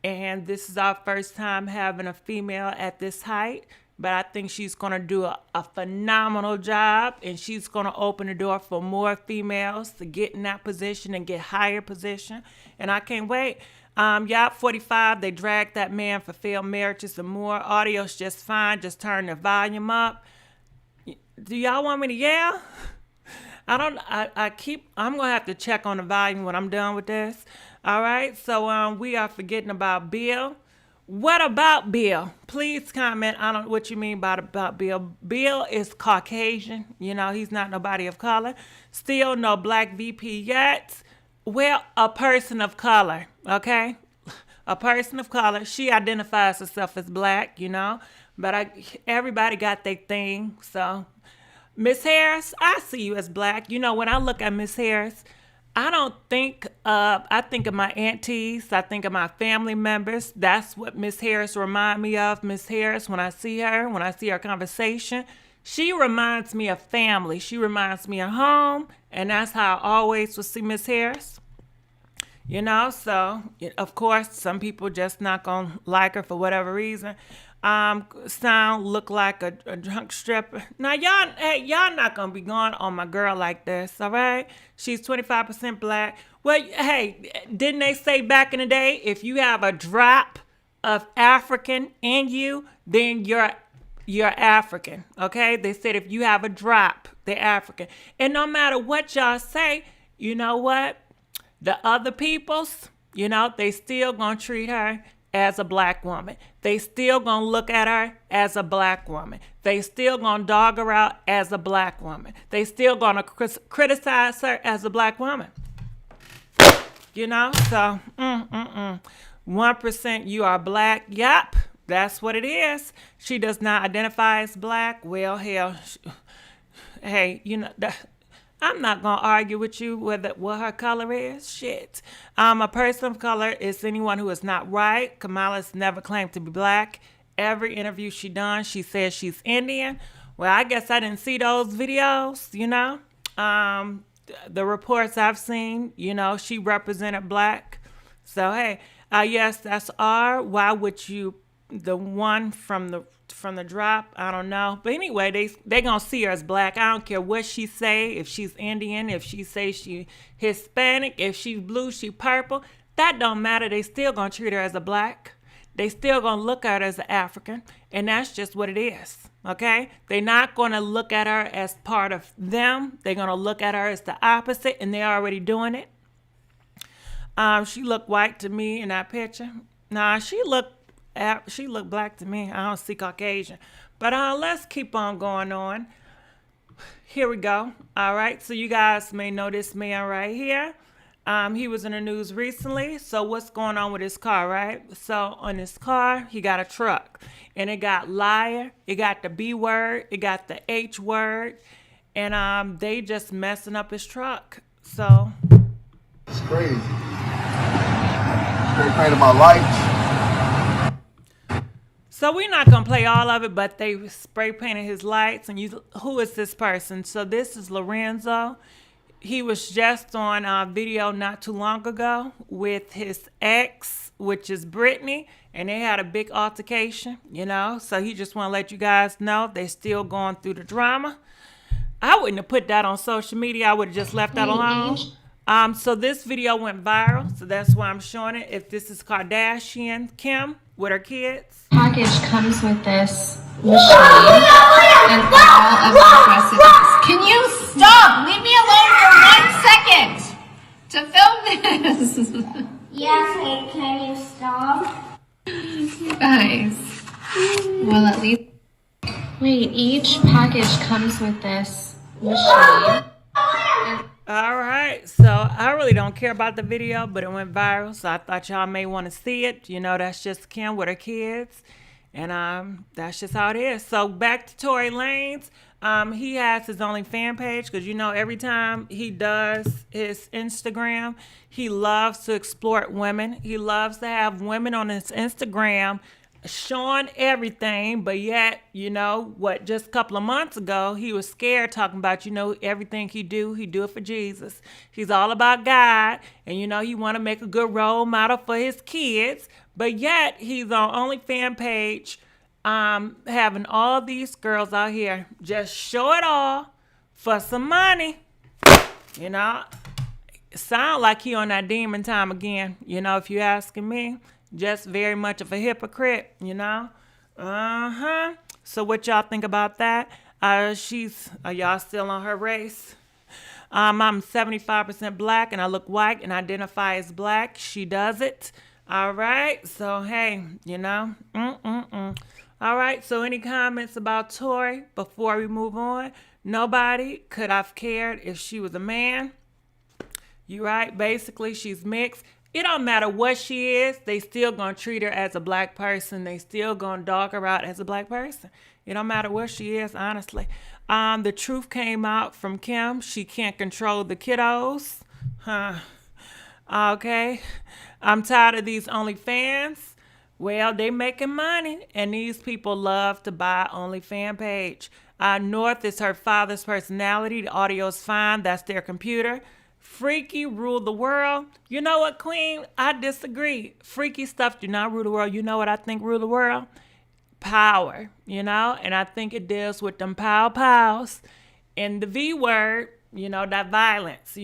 And this is our first time having a female at this height. But I think she's going to do a phenomenal job. And she's going to open the door for more females to get in that position and get higher position. And I can't wait. Y'all 45, they dragged that man for failed marriages and more. Audio's just fine. Just turn the volume up. Do y'all want me to yell? I'm going to have to check on the volume when I'm done with this. All right. So, we are forgetting about Bill. What about Bill? Please comment. I don't know what you mean by about Bill. Bill is Caucasian. You know, he's not nobody of color. Still no black VP yet. Well, a person of color, okay? A person of color. She identifies herself as black, you know, but everybody got their thing. So, Miss Harris, I see you as black. You know, when I look at Miss Harris, I don't think I think of my aunties. I think of my family members. That's what Miss Harris remind me of. Miss Harris, when I see her conversation, she reminds me of family. She reminds me of home. And that's how I always will see Miss Harris. You know, so, of course, some people just not going to like her for whatever reason. Look like a drunk stripper. Now, y'all not going to be going on my girl like this, all right? She's 25% black. Well, hey, didn't they say back in the day, if you have a drop of African in you, then you're African, okay? They said if you have a drop, they're African. And no matter what y'all say, you know what? The other peoples, you know, they still gonna treat her as a black woman. They still gonna look at her as a black woman. They still gonna dog her out as a black woman. They still gonna criticize her as a black woman. You know, so 1% you are black. Yep, that's what it is. She does not identify as black. Well, hell, hey, you know, I'm not going to argue with you what her color is. Shit. A person of color is anyone who is not white. Kamala's never claimed to be black. Every interview she done, she says she's Indian. Well, I guess I didn't see those videos, you know. The reports I've seen, you know, she represented black. So, hey, yes, that's R. Why would you, the one from the drop, I don't know. But anyway, they gonna see her as black. I don't care what she say, if she's Indian, if she say she Hispanic, if she's blue, she purple. That don't matter. They still gonna treat her as a black. They still gonna look at her as an African. And that's just what it is, okay? They're not gonna look at her as part of them. They're gonna look at her as the opposite, and they're already doing it. She looked white to me in that picture. Nah, she looked black to me. I don't see Caucasian. But let's keep on going on. Here we go. All right. So you guys may know this man right here. He was in the news recently. So what's going on with his car, right? So on his car, he got a truck. And it got liar. It got the B word. It got the H word. And they just messing up his truck. So. It's crazy. They painted my lights. So we're not going to play all of it, but they spray painted his lights. And who is this person? So this is Lorenzo. He was just on a video not too long ago with his ex, which is Brittany. And they had a big altercation, you know. So he just want to let you guys know they're still going through the drama. I wouldn't have put that on social media. I would have just left that alone. So this video went viral. So that's why I'm showing it. If this is Kardashian Kim with her kids. Package comes with this machine and all of the recipes. Can you stop? Leave me alone for 1 second to film this. Yes, can you stop? Guys, well at least. Wait, each package comes with this machine. All right, so I really don't care about the video, but it went viral, so I thought y'all may want to see it. You know, that's just Kim with her kids. And that's just how it is. So back to Tory Lanez. He has his only fan page because every time he does his Instagram, he loves to exploit women. He loves to have women on his Instagram showing everything, but yet, just a couple of months ago, he was scared talking about, everything he do it for Jesus. He's all about God, and, he want to make a good role model for his kids, but yet he's on OnlyFans page, having all these girls out here just show it all for some money. Sound like he on that demon time again, if you asking me. Just very much of a hypocrite, So what y'all think about that? Are y'all still on her race? I'm 75% black and I look white and identify as black. She does it. All right. So, hey, All right. So any comments about Tory before we move on? Nobody could have cared if she was a man. You right. Basically, she's mixed. It don't matter what she is, they still gonna treat her as a black person. They still gonna dog her out as a black person. It don't matter what she is, honestly. The truth came out from Kim. She can't control the kiddos. Okay. I'm tired of these OnlyFans. Well, they making money, and these people love to buy OnlyFans page. North is her father's personality. The audio is fine. That's their computer. Freaky rule the world. You know what, Queen? I disagree. Freaky stuff do not rule the world. You know what I think rule the world? Power, and I think it deals with them pows. And the V word, that violence,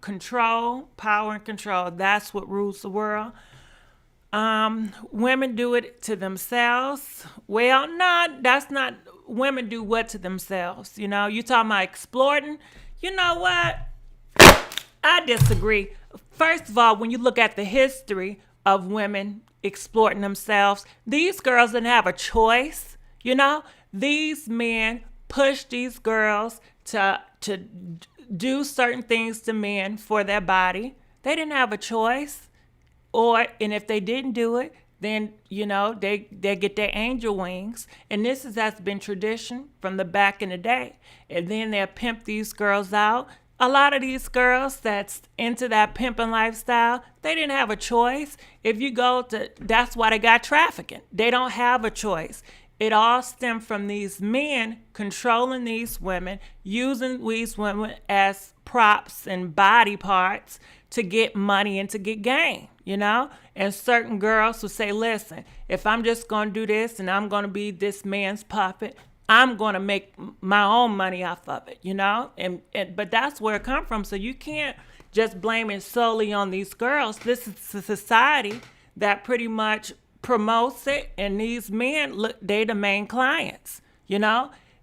Control, power and control. That's what rules the world. Women do it to themselves. Well, that's not. Women do what to themselves? You talking about exploiting? You know what? I disagree. First of all, when you look at the history of women exploiting themselves, these girls didn't have a choice. These men pushed these girls to do certain things to men for their body. They didn't have a choice. And if they didn't do it, then, they get their angel wings. And has been tradition from the back in the day. And then they'll pimp these girls out. A lot of these girls that's into that pimping lifestyle, they didn't have a choice. That's why they got trafficking. They don't have a choice. It all stemmed from these men controlling these women, using these women as props and body parts to get money and to get gain, And certain girls will say, listen, if I'm just going to do this and I'm going to be this man's puppet, I'm going to make my own money off of it, But that's where it comes from. So you can't just blame it solely on these girls. This is a society that pretty much promotes it. And these men, look, they the main clients,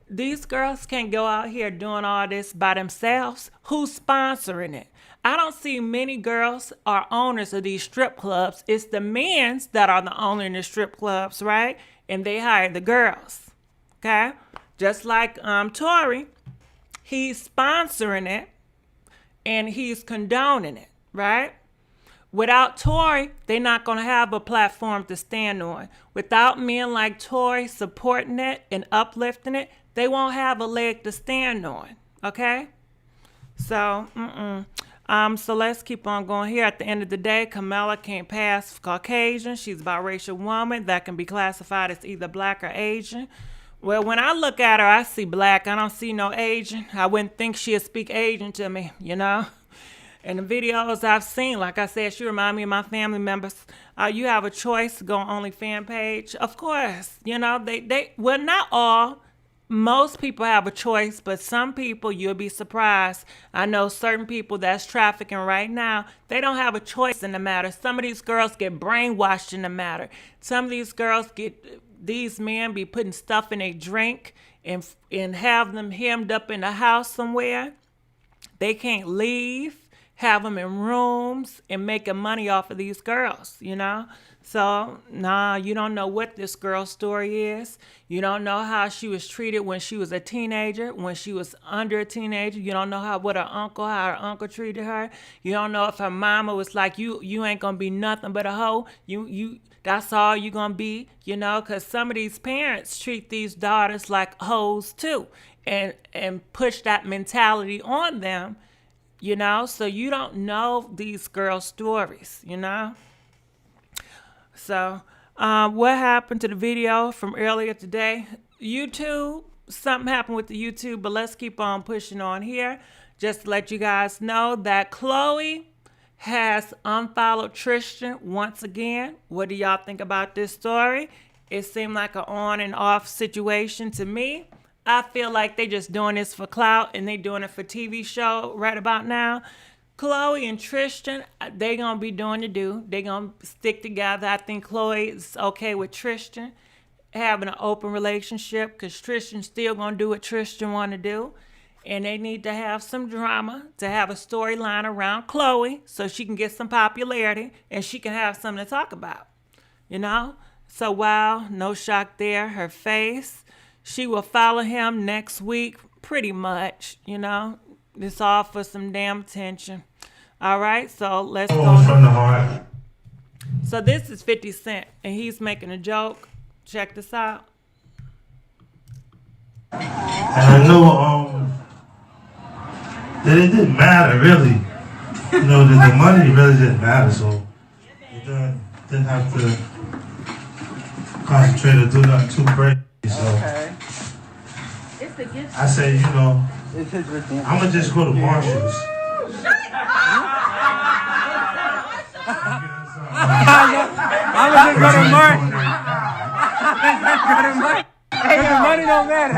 These girls can't go out here doing all this by themselves. Who's sponsoring it? I don't see many girls are owners of these strip clubs. It's the men that are the owner in the strip clubs, right? And they hire the girls, okay? Just like Tory, he's sponsoring it and he's condoning it, right? Without Tory, they're not going to have a platform to stand on. Without men like Tory supporting it and uplifting it, they won't have a leg to stand on, okay? So, so let's keep on going here. At the end of the day, Kamala can't pass Caucasian. She's a biracial woman that can be classified as either black or Asian. Well, when I look at her, I see black. I don't see no Asian. I wouldn't think she'd speak Asian to me, In the videos I've seen, like I said, she remind me of my family members. You have a choice to go on OnlyFans page. Of course, well, not all. Most people have a choice, but some people, you'll be surprised. I know certain people that's trafficking right now, they don't have a choice in the matter. Some of these girls get brainwashed in the matter. Some of these girls these men be putting stuff in a drink and have them hemmed up in the house somewhere. They can't leave. have them in rooms and making money off of these girls, you know? So, nah, you don't know what this girl's story is. You don't know how she was treated when she was a teenager, when she was under a teenager. You don't know how her uncle treated her. You don't know if her mama was like, you ain't gonna be nothing but a hoe. That's all you gonna be, you know, because some of these parents treat these daughters like hoes too, and push that mentality on them, you know. So you don't know these girls' stories, you know. So, what happened to the video from earlier today? YouTube, something happened with the YouTube, but let's keep on pushing on here. Just to let you guys know that Chloe has unfollowed Tristan once again. What do y'all think about this story? It seemed like an on and off situation to me. I feel like they just doing this for clout and they doing it for TV show right about now. Chloe and Tristan, they gonna be doing the do. They gonna stick together. I think Chloe is okay with Tristan having an open relationship because Tristan's still gonna do what Tristan want to do. And they need to have some drama, to have a storyline around Chloe so she can get some popularity and she can have something to talk about, you know? So wow, no shock there. Her face, she will follow him next week pretty much, you know? It's all for some damn attention. All right, so let's go. From the heart. So this is 50 Cent, and he's making a joke. Check this out. And I know that it didn't matter, really. You know, that the money really didn't matter, so you didn't have to concentrate or do nothing too crazy. So I say, you know, I'm going to just go to Marshall's. I'm gonna just go to Marshall's. Because the money don't matter.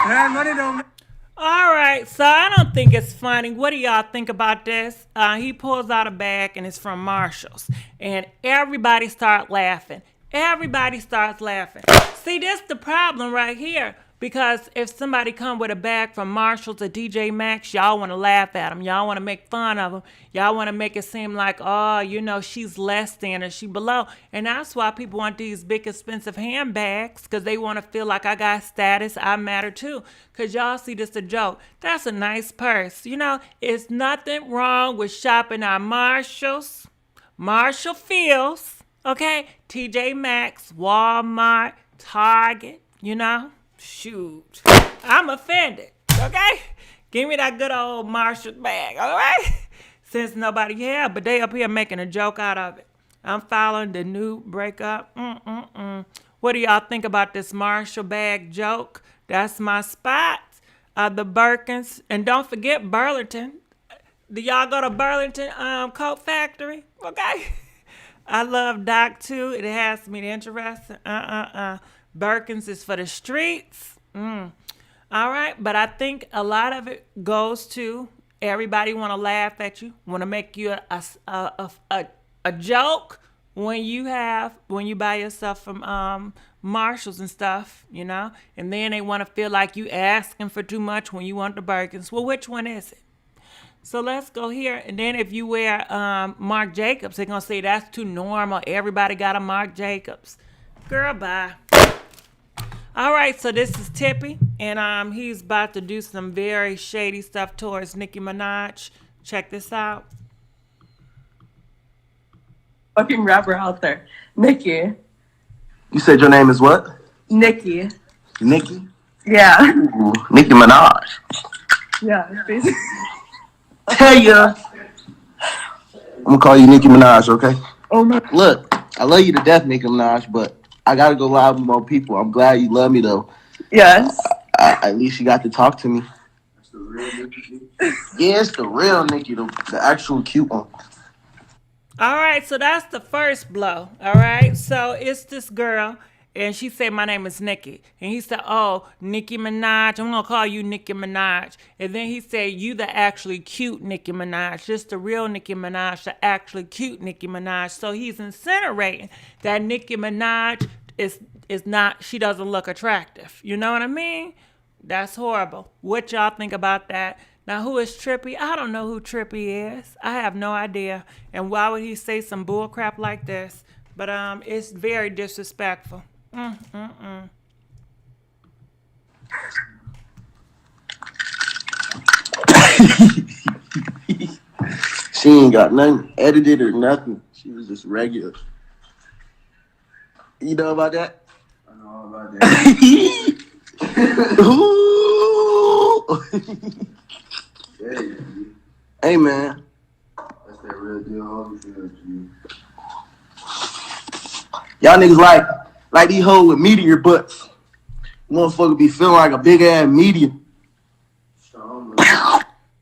That money don't matter. All right, so I don't think it's funny. What do y'all think about this? He pulls out a bag and it's from Marshall's, and everybody starts laughing. Everybody starts laughing. See, this the problem right here. Because if somebody come with a bag from Marshall's or DJ Maxx, y'all want to laugh at them. Y'all want to make fun of them. Y'all want to make it seem like, oh, you know, she's less than or she below. And that's why people want these big expensive handbags, because they want to feel like I got status, I matter too. Because y'all see this a joke. That's a nice purse. You know, it's nothing wrong with shopping at Marshall's, Marshall Fields, okay, TJ Maxx, Walmart, Target, you know. Shoot, I'm offended, okay? Give me that good old Marshall bag, all right? Since nobody, yeah, but they up here making a joke out of it. I'm following the new breakup. What do y'all think about this Marshall bag joke? That's my spot. The Birkins, and don't forget Burlington. Do y'all go to Burlington Coat Factory? Okay. I love Doc too. It has me interested. Birkins is for the streets. All right, but I think a lot of it goes to everybody want to laugh at you, want to make you a joke when you buy yourself from Marshalls and stuff, you know, and then they want to feel like you asking for too much when you want the Birkins. Well, which one is it? So let's go here. And then if you wear Marc Jacobs, they're going to say that's too normal. Everybody got a Marc Jacobs. Girl, bye. All right, so this is Trippie, and he's about to do some very shady stuff towards Nicki Minaj. Check this out. Fucking rapper out there. Nicki. You said your name is what? Nicki. Nicki? Yeah. Ooh, Nicki Minaj. Yeah, basically. Tell ya. I'm gonna call you Nicki Minaj, okay? Oh my. Look, I love you to death, Nicki Minaj, but I gotta go live with more people. I'm glad you love me though. Yes. At least you got to talk to me. Yeah, it's the real Nicki, the actual cute one. All right, so that's the first blow. All right, so it's this girl, and she said, my name is Nicki. And he said, oh, Nicki Minaj, I'm gonna call you Nicki Minaj. And then he said, you the actually cute Nicki Minaj, just the real Nicki Minaj, the actually cute Nicki Minaj. So he's incinerating that Nicki Minaj is not, she doesn't look attractive. You know what I mean? That's horrible. What y'all think about that? Now, who is Trippie? I don't know who Trippie is. I have no idea. And why would he say some bull crap like this? But it's very disrespectful. She ain't got nothing edited or nothing. She was just regular. You know about that? I know about that. Hey, man. That's that real deal Holyfield, G. Y'all niggas like these hoes with meteor butts. Motherfucker be feeling like a big ass meteor.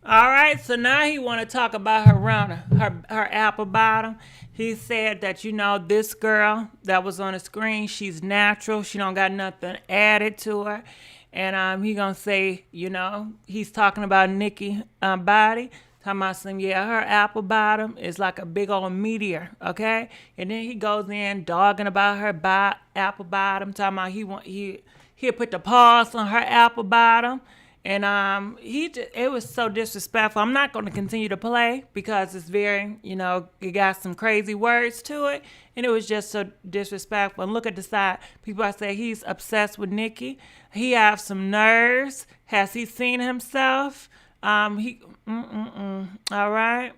All right, so now he want to talk about her runner, her apple bottom. He said that, this girl that was on the screen, she's natural. She don't got nothing added to her. And he gonna say, he's talking about Nicki body. Talking about her apple bottom is like a big old meteor, okay? And then he goes in dogging about her apple bottom, talking about he'll put the paws on her apple bottom. And it was so disrespectful. I'm not going to continue to play because it's very, it got some crazy words to it. And it was just so disrespectful. And look at the side. People are saying he's obsessed with Nicki. He have some nerves. Has he seen himself? All right.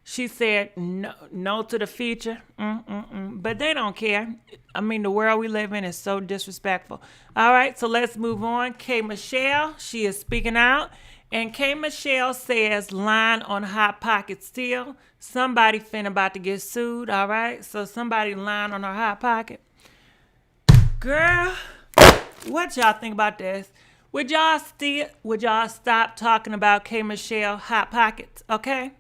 She said no to the feature. But they don't care. I mean, the world we live in is so disrespectful. All right, so let's move on. K. Michelle, she is speaking out. And K. Michelle says, lying on Hot Pocket still. Somebody finna about to get sued, all right? So somebody lying on her Hot Pocket. Girl, what y'all think about this? Would y'all stop talking about K. Michelle Hot Pockets, okay?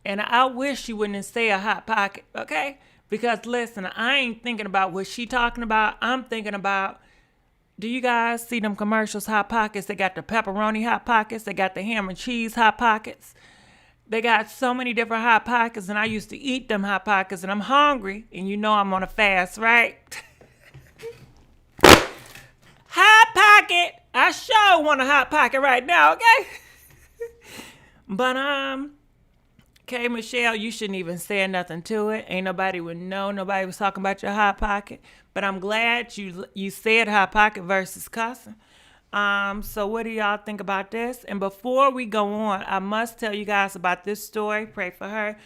And I wish you wouldn't say a Hot Pocket, okay? Because listen, I ain't thinking about what she talking about. I'm thinking about, do you guys see them commercials, Hot Pockets? They got the pepperoni Hot Pockets. They got the ham and cheese Hot Pockets. They got so many different Hot Pockets, and I used to eat them Hot Pockets, and I'm hungry, and I'm on a fast, right? Hot Pocket! I sure want a Hot Pocket right now, okay? But, K. Michelle, you shouldn't even say nothing to it. Ain't nobody would know. Nobody was talking about your Hot Pocket. But I'm glad you said Hot Pocket versus cussing. So what do y'all think about this? And before we go on, I must tell you guys about this story. Pray for her.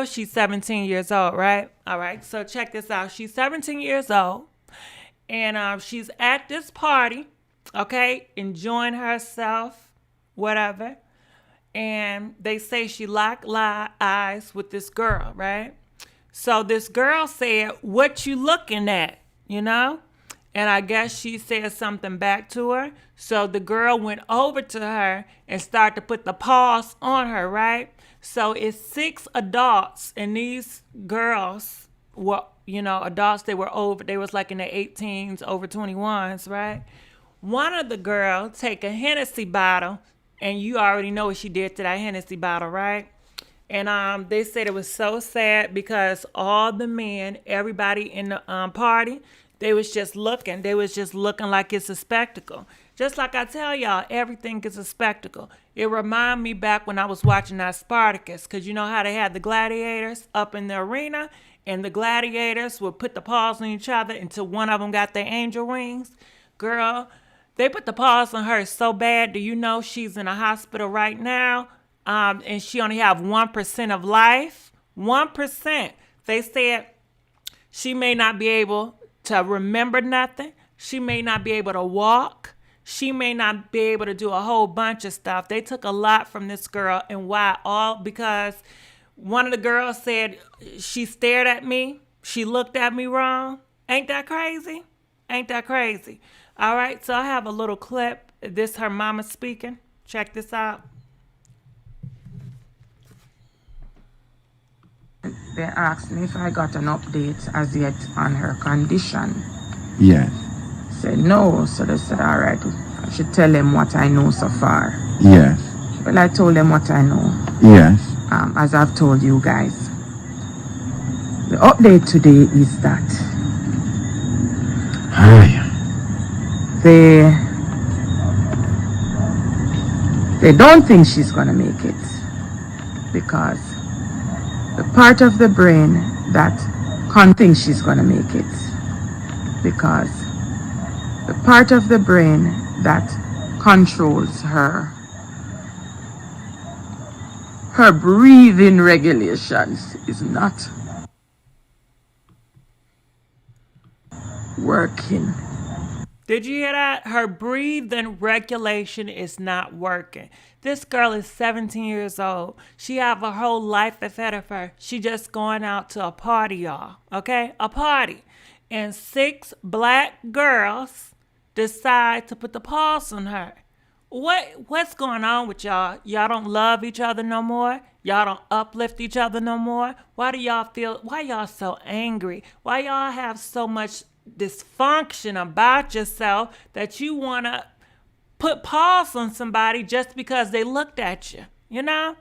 She's 17 years old, right? All right, so check this out. She's 17 years old. And she's at this party, okay, enjoying herself, whatever. And they say she locked eyes with this girl, right? So this girl said, what you looking at, And I guess she said something back to her. So the girl went over to her and started to put the paws on her, right? So it's 6 adults, and these girls were, adults, they was like in their 18s, over 21s, right? One of the girls take a Hennessy bottle, and you already know what she did to that Hennessy bottle, right? And they said it was so sad because all the men, everybody in the party, they was just looking. They was just looking like it's a spectacle. Just like I tell y'all, everything is a spectacle. It remind me back when I was watching that Spartacus, because you know how they had the gladiators up in the arena, and the gladiators would put the paws on each other until one of them got their angel wings. Girl, they put the paws on her so bad. Do you know she's in a hospital right now? And she only have 1% of life. 1%. They said she may not be able to remember nothing. She may not be able to walk. She may not be able to do a whole bunch of stuff. They took a lot from this girl. And why? All because one of the girls said she stared at me. She looked at me wrong. Ain't that crazy? Ain't that crazy? All right, so I have a little clip. This her mama speaking. Check this out. They asked me if I got an update as yet on her condition. Yes. Said no, so they said, all right, I should tell them what I know so far. Yes. Well, I told them what I know. Yes. As I've told you guys. The update today is that They don't think she's gonna make it because the part of the brain that can't think she's gonna make it because the part of the brain that controls her breathing regulations is not working. Did you hear that? Her breathing regulation is not working. This girl is 17 years old. She have her whole life ahead of her. She just going out to a party, y'all. Okay? A party. And 6 black girls decide to put the pause on her. What's going on with y'all? Y'all don't love each other no more? Y'all don't uplift each other no more? Why y'all so angry? Why y'all have so much dysfunction about yourself that you want to put pause on somebody just because they looked at you? You know?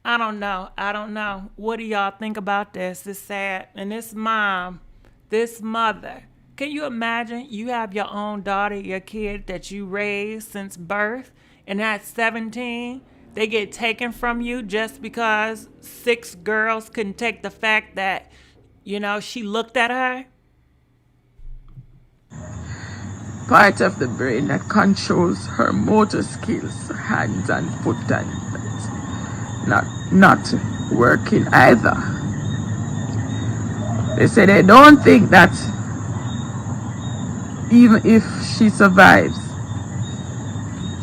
I don't know. What do y'all think about this? It's sad. And this mom, this mother, can you imagine you have your own daughter, your kid that you raised since birth, and at 17, they get taken from you just because 6 girls couldn't take the fact that, she looked at her? Part of the brain that controls her motor skills, hands and foot, and not working either. They say they don't think that even if she survives,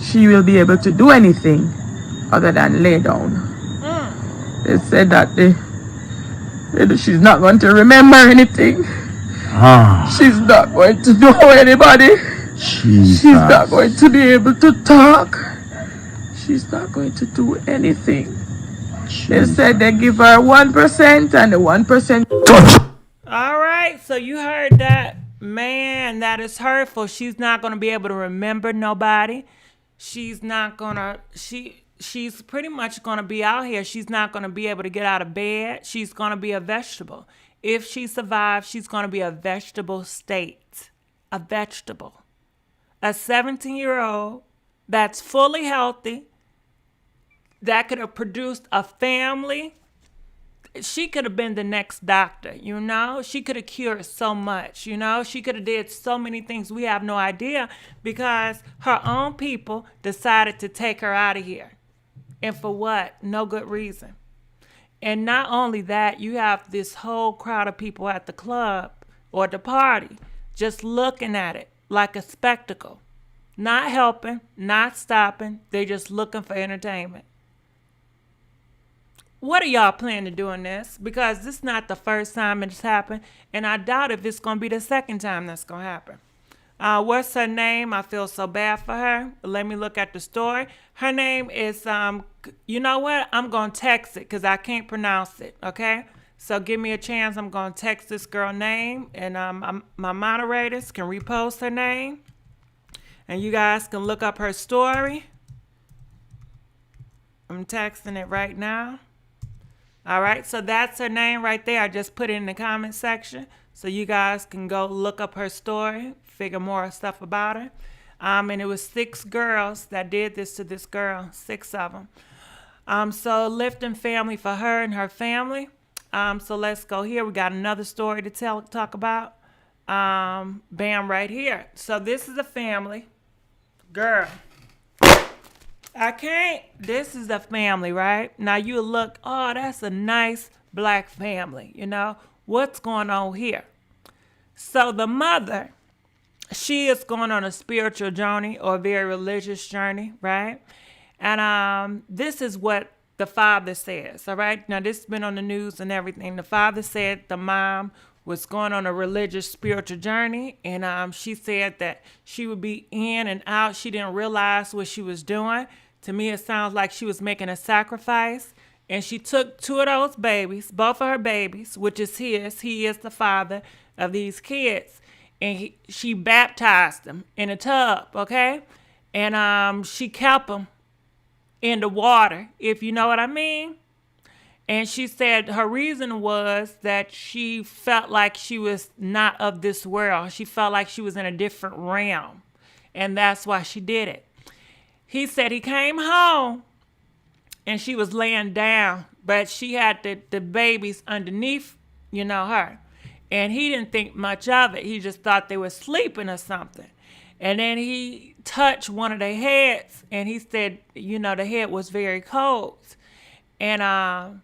she will be able to do anything other than lay down. They said that she's not going to remember anything. She's not going to know anybody. She's not going to be able to talk. She's not going to do anything. They said they give her 1% and the 1%. All right, so you heard that. Man, that is hurtful. She's not going to be able to remember nobody. She's pretty much going to be out here. She's not going to be able to get out of bed. She's going to be a vegetable. If she survives, she's going to be a vegetable state. A vegetable. A 17-year-old that's fully healthy, that could have produced a family. She could have been the next doctor, She could have cured so much, She could have did so many things. We have no idea because her own people decided to take her out of here. And for what? No good reason. And not only that, you have this whole crowd of people at the club or the party just looking at it like a spectacle. Not helping, not stopping. They're just looking for entertainment. What are y'all planning to do in this? Because this is not the first time it's happened, and I doubt if it's going to be the second time that's going to happen. What's her name? I feel so bad for her. Let me look at the story. Her name is, you know what? I'm going to text it because I can't pronounce it, okay? So give me a chance. I'm going to text this girl name, and my moderators can repost her name, and you guys can look up her story. I'm texting it right now. All right, so that's her name right there. I just put it in the comment section so you guys can go look up her story, figure more stuff about her. And it was 6 girls that did this to this girl, 6 of them. So lifting family for her and her family. So let's go here. We got another story to talk about. Bam, right here. So this is a family. Girl. I can't. This is the family, right? Now you look, oh, that's a nice black family, What's going on here? So the mother, she is going on a spiritual journey or a very religious journey, right? And this is what the father says, all right? Now this has been on the news and everything. The father said the mom was going on a religious spiritual journey, and she said that she would be in and out. She didn't realize what she was doing. To me, it sounds like she was making a sacrifice, and she took 2 of those babies, both of her babies, which is his. He is the father of these kids, and she baptized them in a tub, okay? And she kept them in the water, if you know what I mean. And she said her reason was that she felt like she was not of this world. She felt like she was in a different realm, and that's why she did it. He said he came home and she was laying down, but she had the babies underneath, her. And he didn't think much of it. He just thought they were sleeping or something. And then he touched one of their heads, and he said, the head was very cold. And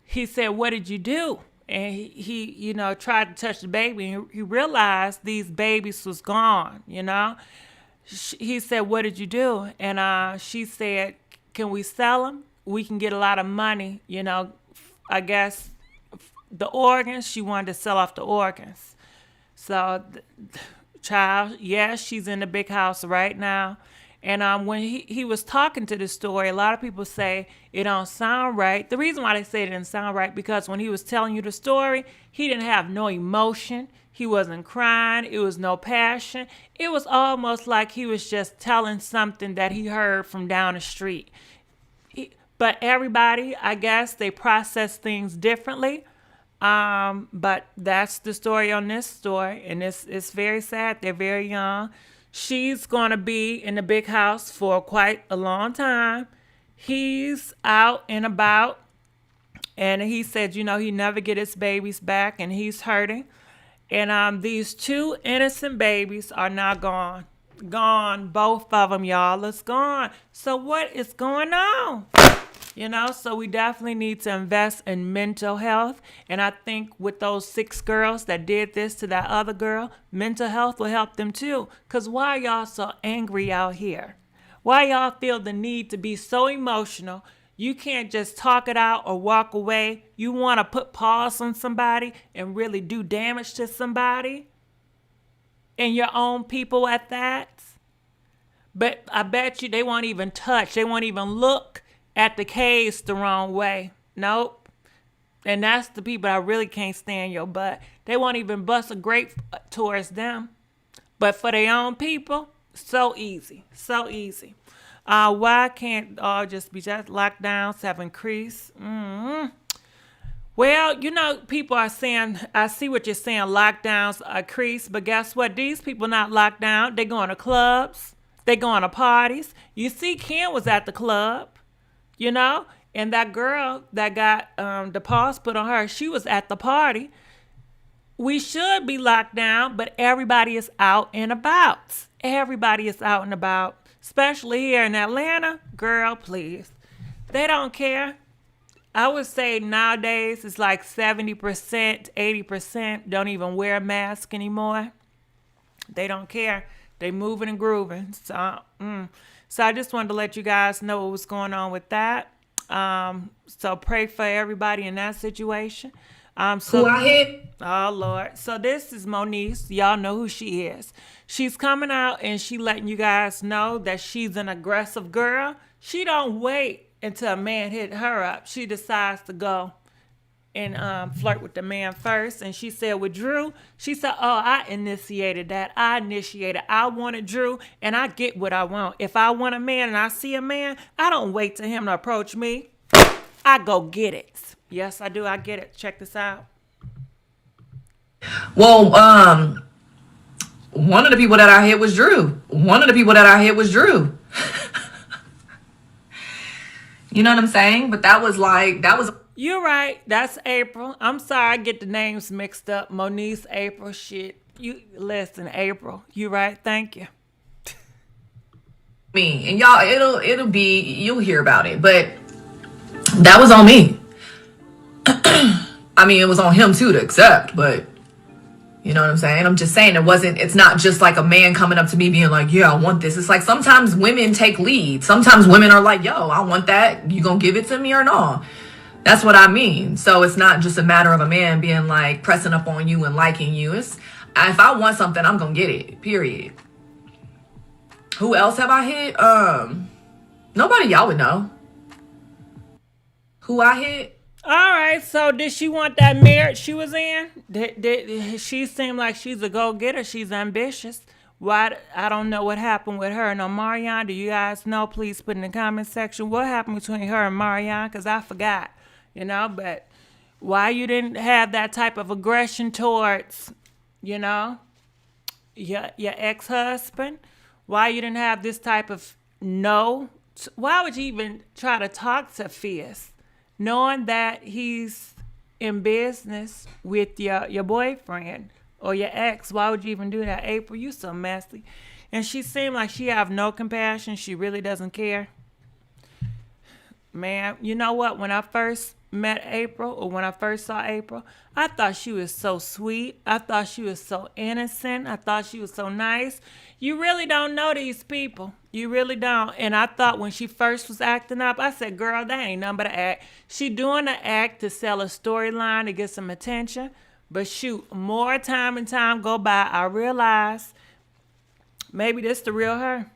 he said, "What did you do?" And he tried to touch the baby, and he realized these babies was gone, He said, "What did you do?" And she said, "Can we sell them? We can get a lot of money, I guess the organs." She wanted to sell off the organs. So, child, yes, she's in the big house right now. And when he was talking to this story, a lot of people say it don't sound right. The reason why they say it didn't sound right, because when he was telling you the story, he didn't have no emotion. He wasn't crying. It was no passion. It was almost like he was just telling something that he heard from down the street. But everybody, I guess, they process things differently. But that's the story on this story, and it's very sad. They're very young. She's going to be in the big house for quite a long time. He's out and about, and he said, he never get his babies back, and he's hurting. And these two innocent babies are now gone. Gone, both of them, y'all. It's gone. So what is going on? So we definitely need to invest in mental health. And I think with those 6 girls that did this to that other girl, mental health will help them too. Because why are y'all so angry out here? Why y'all feel the need to be so emotional? You can't just talk it out or walk away. You want to put paws on somebody and really do damage to somebody? And your own people at that? But I bet you they won't even touch. They won't even look at the case the wrong way. Nope. And that's the people I really can't stand your butt. They won't even bust a grape towards them. But for their own people, so easy. So easy. Why can't all just be just lockdowns have increased? Well, people are saying, I see what you're saying, lockdowns increase, but guess what? These people not locked down. They going to clubs. They going to parties. You see, Ken was at the club. And that girl that got the paws put on her, she was at the party. We should be locked down, but everybody is out and about. Everybody is out and about, especially here in Atlanta. Girl, please. They don't care. I would say nowadays it's like 70%, 80% don't even wear a mask anymore. They don't care. They moving and grooving. So I just wanted to let you guys know what was going on with that. So pray for everybody in that situation. Who I hit? Oh, Lord. So this is Moniece. Y'all know who she is. She's coming out and she letting you guys know that she's an aggressive girl. She don't wait until a man hit her up. She decides to go and flirt with the man first. And she said with Drew, she said, "Oh, I initiated that. I wanted Drew, and I get what I want. If I want a man and I see a man, I don't wait till him to approach me. I go get it." Yes, I do. I get it. Check this out. Well, one of the people that I hit was Drew. You know what I'm saying? But that was. You're right. That's April. I'm sorry, I get the names mixed up. Moniece, April, shit. You listen, April. You right. Thank you. Me and y'all, you'll hear about it, but that was on me. I mean, it was on him too to accept, but you know what I'm saying? I'm just saying it's not just like a man coming up to me being like, "Yeah, I want this." It's like sometimes women take lead. Sometimes women are like, "Yo, I want that. You gonna give it to me or no?" That's what I mean. So it's not just a matter of a man being like pressing up on you and liking you. If I want something, I'm gonna get it, period. Who else have I hit? Nobody y'all would know. Who I hit? All right, so did she want that marriage she was in? Did she seem like she's a go-getter? She's ambitious. Why? I don't know what happened with her and Omarion. Do you guys know? Please put in the comment section what happened between her and Marion, because I forgot, but why you didn't have that type of aggression towards, your ex-husband? Why you didn't have this type of know, why would you even try to talk to Fierce, knowing that he's in business with your boyfriend or your ex? Why would you even do that? April, you so messy. And she seemed like she have no compassion. She really doesn't care. Man, you know what? When I first met April, or when I first saw April, I thought she was so sweet. I thought she was so innocent. I thought she was so nice. You really don't know these people. You really don't. And I thought when she first was acting up, I said, girl, that ain't nothing but an act. She doing the act to sell a storyline to get some attention. But shoot, more time and time go by, I realized maybe this the real her.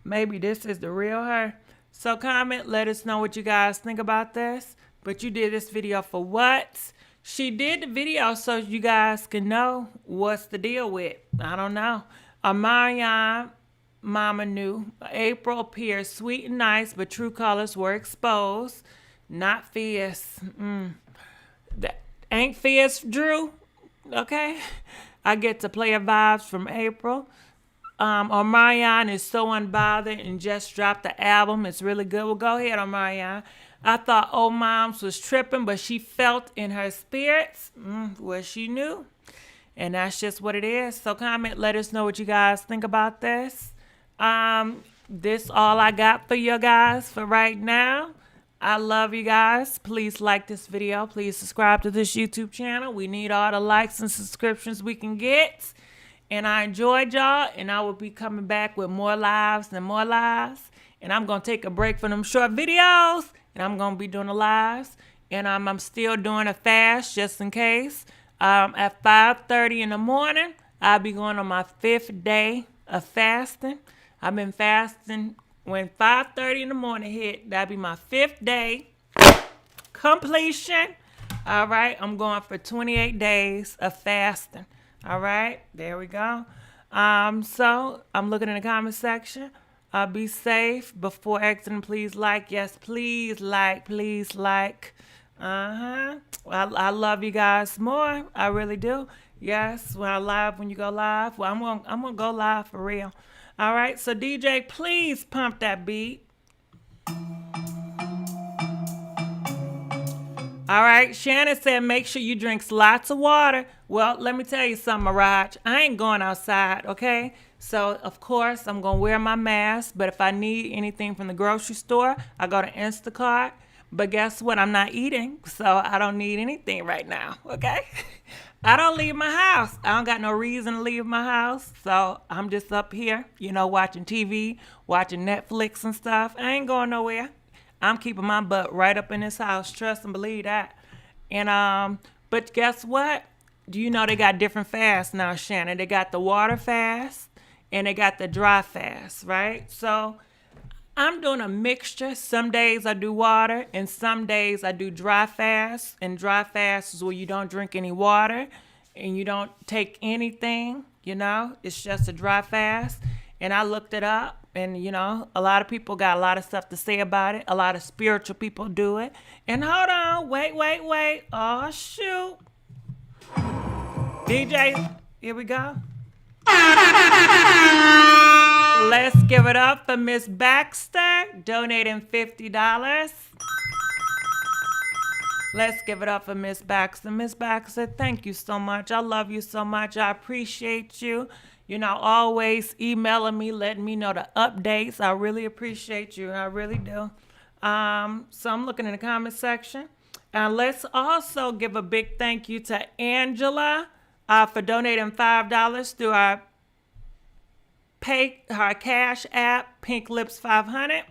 Maybe this is the real her. So comment, let us know what you guys think about this. But you did this video for what? She did the video so you guys can know what's the deal with. I don't know. Amarian, Mama knew. April appeared sweet and nice, but true colors were exposed. Not fierce. That ain't fierce, Drew. Okay? I get to play a vibes from April. Omarion is so unbothered and just dropped the album. It's really good. Well, go ahead, Omarion. I thought old moms was tripping, but she felt in her spirits what she knew. And that's just what it is. So comment, let us know what you guys think about this. This all I got for you guys for right now. I love you guys. Please like this video. Please subscribe to this YouTube channel. We need all the likes and subscriptions we can get. And I enjoyed y'all, and I will be coming back with more lives and more lives. And I'm going to take a break from them short videos, and I'm going to be doing the lives. And I'm still doing a fast just in case. At 5:30 in the morning, I'll be going on my 5th day of fasting. I've been fasting. When 5:30 in the morning hit, that'll be my 5th day completion. All right, I'm going for 28 days of fasting. All right, there we go. So I'm looking in the comment section. Be safe before exiting. Please like. Yes, please like. Please like. I love you guys more. I really do. Yes, when you go live. Well, I'm gonna go live for real. All right. So DJ, please pump that beat. All right, Shannon said make sure you drink lots of water. Well, let me tell you something, Mirage. I ain't going outside, okay? So, of course, I'm going to wear my mask. But if I need anything from the grocery store, I go to Instacart. But guess what? I'm not eating, so I don't need anything right now, okay? I don't leave my house. I don't got no reason to leave my house. So I'm just up here, watching TV, watching Netflix and stuff. I ain't going nowhere. I'm keeping my butt right up in this house. Trust and believe that. And but guess what? Do you know they got different fasts now, Shannon? They got the water fast and they got the dry fast, right? So I'm doing a mixture. Some days I do water and some days I do dry fast. And dry fast is where you don't drink any water and you don't take anything, It's just a dry fast. And I looked it up. And, a lot of people got a lot of stuff to say about it. A lot of spiritual people do it. And hold on. Wait. Oh, shoot. DJ, here we go. Let's give it up for Miss Baxter donating $50. Let's give it up for Miss Baxter. Miss Baxter, thank you so much. I love you so much. I appreciate you. Always emailing me, letting me know the updates. I really appreciate you. I really do. So I'm looking in the comment section. And let's also give a big thank you to Angela for donating $5 through our Cash App, Pink Lips 500.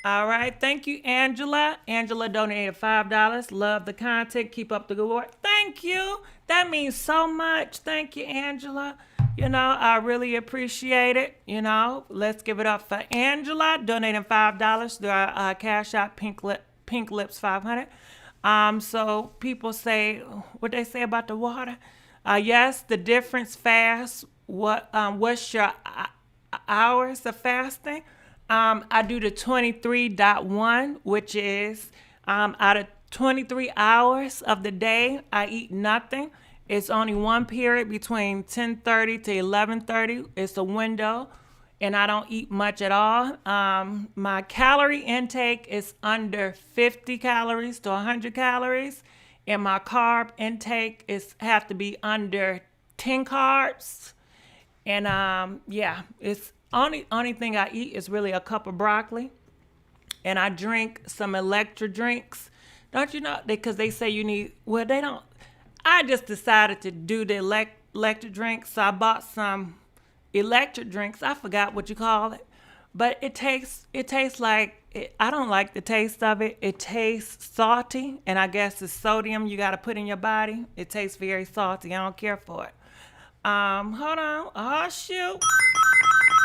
All right. Thank you, Angela. Angela donated $5. Love the content. Keep up the good work. Thank you. That means so much. Thank you, Angela. I really appreciate it. Let's give it up for Angela donating $5 through our Cash App, Pink Lips 500. So people say, what they say about the water? Yes, the difference fast. What's your hours of fasting? I do the 23.1, which is out of 23 hours of the day, I eat nothing. It's only one period between 10:30 to 11:30. It's a window. and I don't eat much at all. My calorie intake is under 50 calories to 100 calories, and my carb intake is have to be under 10 carbs. And yeah, it's only thing I eat is really a cup of broccoli, and I drink some electric drinks. Don't you know? Because they say you need. Well, they don't. I just decided to do the electric drinks, so I bought some electric drinks. I forgot what you call it, but it tastes like I don't like the taste of it. It tastes salty, and I guess it's sodium you got to put in your body. It tastes very salty. I don't care for it. Hold on. Oh shoot.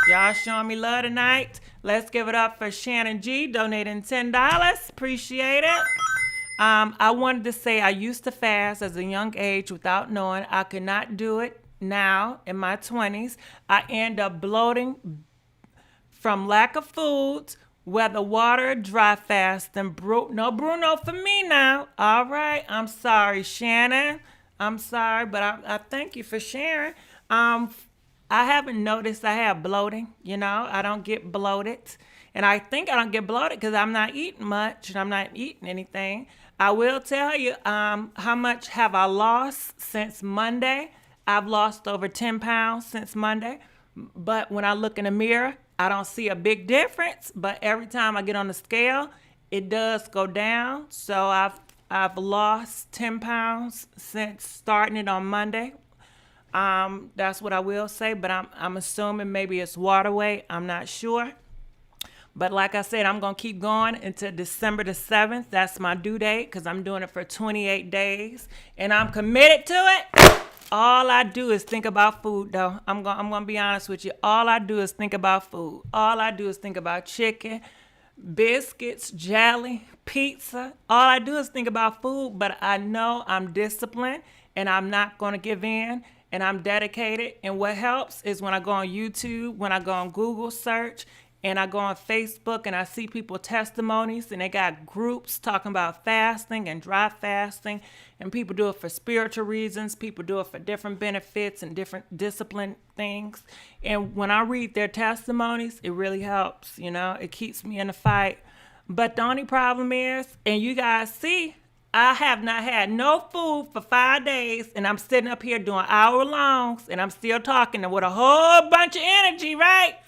Y'all showing me love tonight. Let's give it up for Shannon G donating $10. Appreciate it. I wanted to say I used to fast as a young age without knowing. I could not do it now in my 20s. I end up bloating from lack of foods, whether water or dry fast. And no Bruno for me now. All right. I'm sorry, Shannon. I'm sorry, but I thank you for sharing. I haven't noticed I have bloating. I don't get bloated. And I think I don't get bloated because I'm not eating much and I'm not eating anything. I will tell you how much have I lost since Monday. I've lost over 10 pounds since Monday. But when I look in the mirror, I don't see a big difference. But every time I get on the scale, it does go down. So I've lost 10 pounds since starting it on Monday. That's what I will say, but I'm assuming maybe it's water weight. I'm not sure. But like I said, I'm going to keep going until December the 7th. That's my due date because I'm doing it for 28 days. And I'm committed to it. All I do is think about food, though. I'm going to be honest with you. All I do is think about food. All I do is think about chicken, biscuits, jelly, pizza. All I do is think about food, but I know I'm disciplined and I'm not going to give in and I'm dedicated. And what helps is when I go on YouTube, when I go on Google search, and I go on Facebook and I see people testimonies and they got groups talking about fasting and dry fasting, and people do it for spiritual reasons. People do it for different benefits and different discipline things. And when I read their testimonies, it really helps, it keeps me in the fight. But the only problem is, and you guys see, I have not had no food for 5 days and I'm sitting up here doing hour longs and I'm still talking with a whole bunch of energy, right?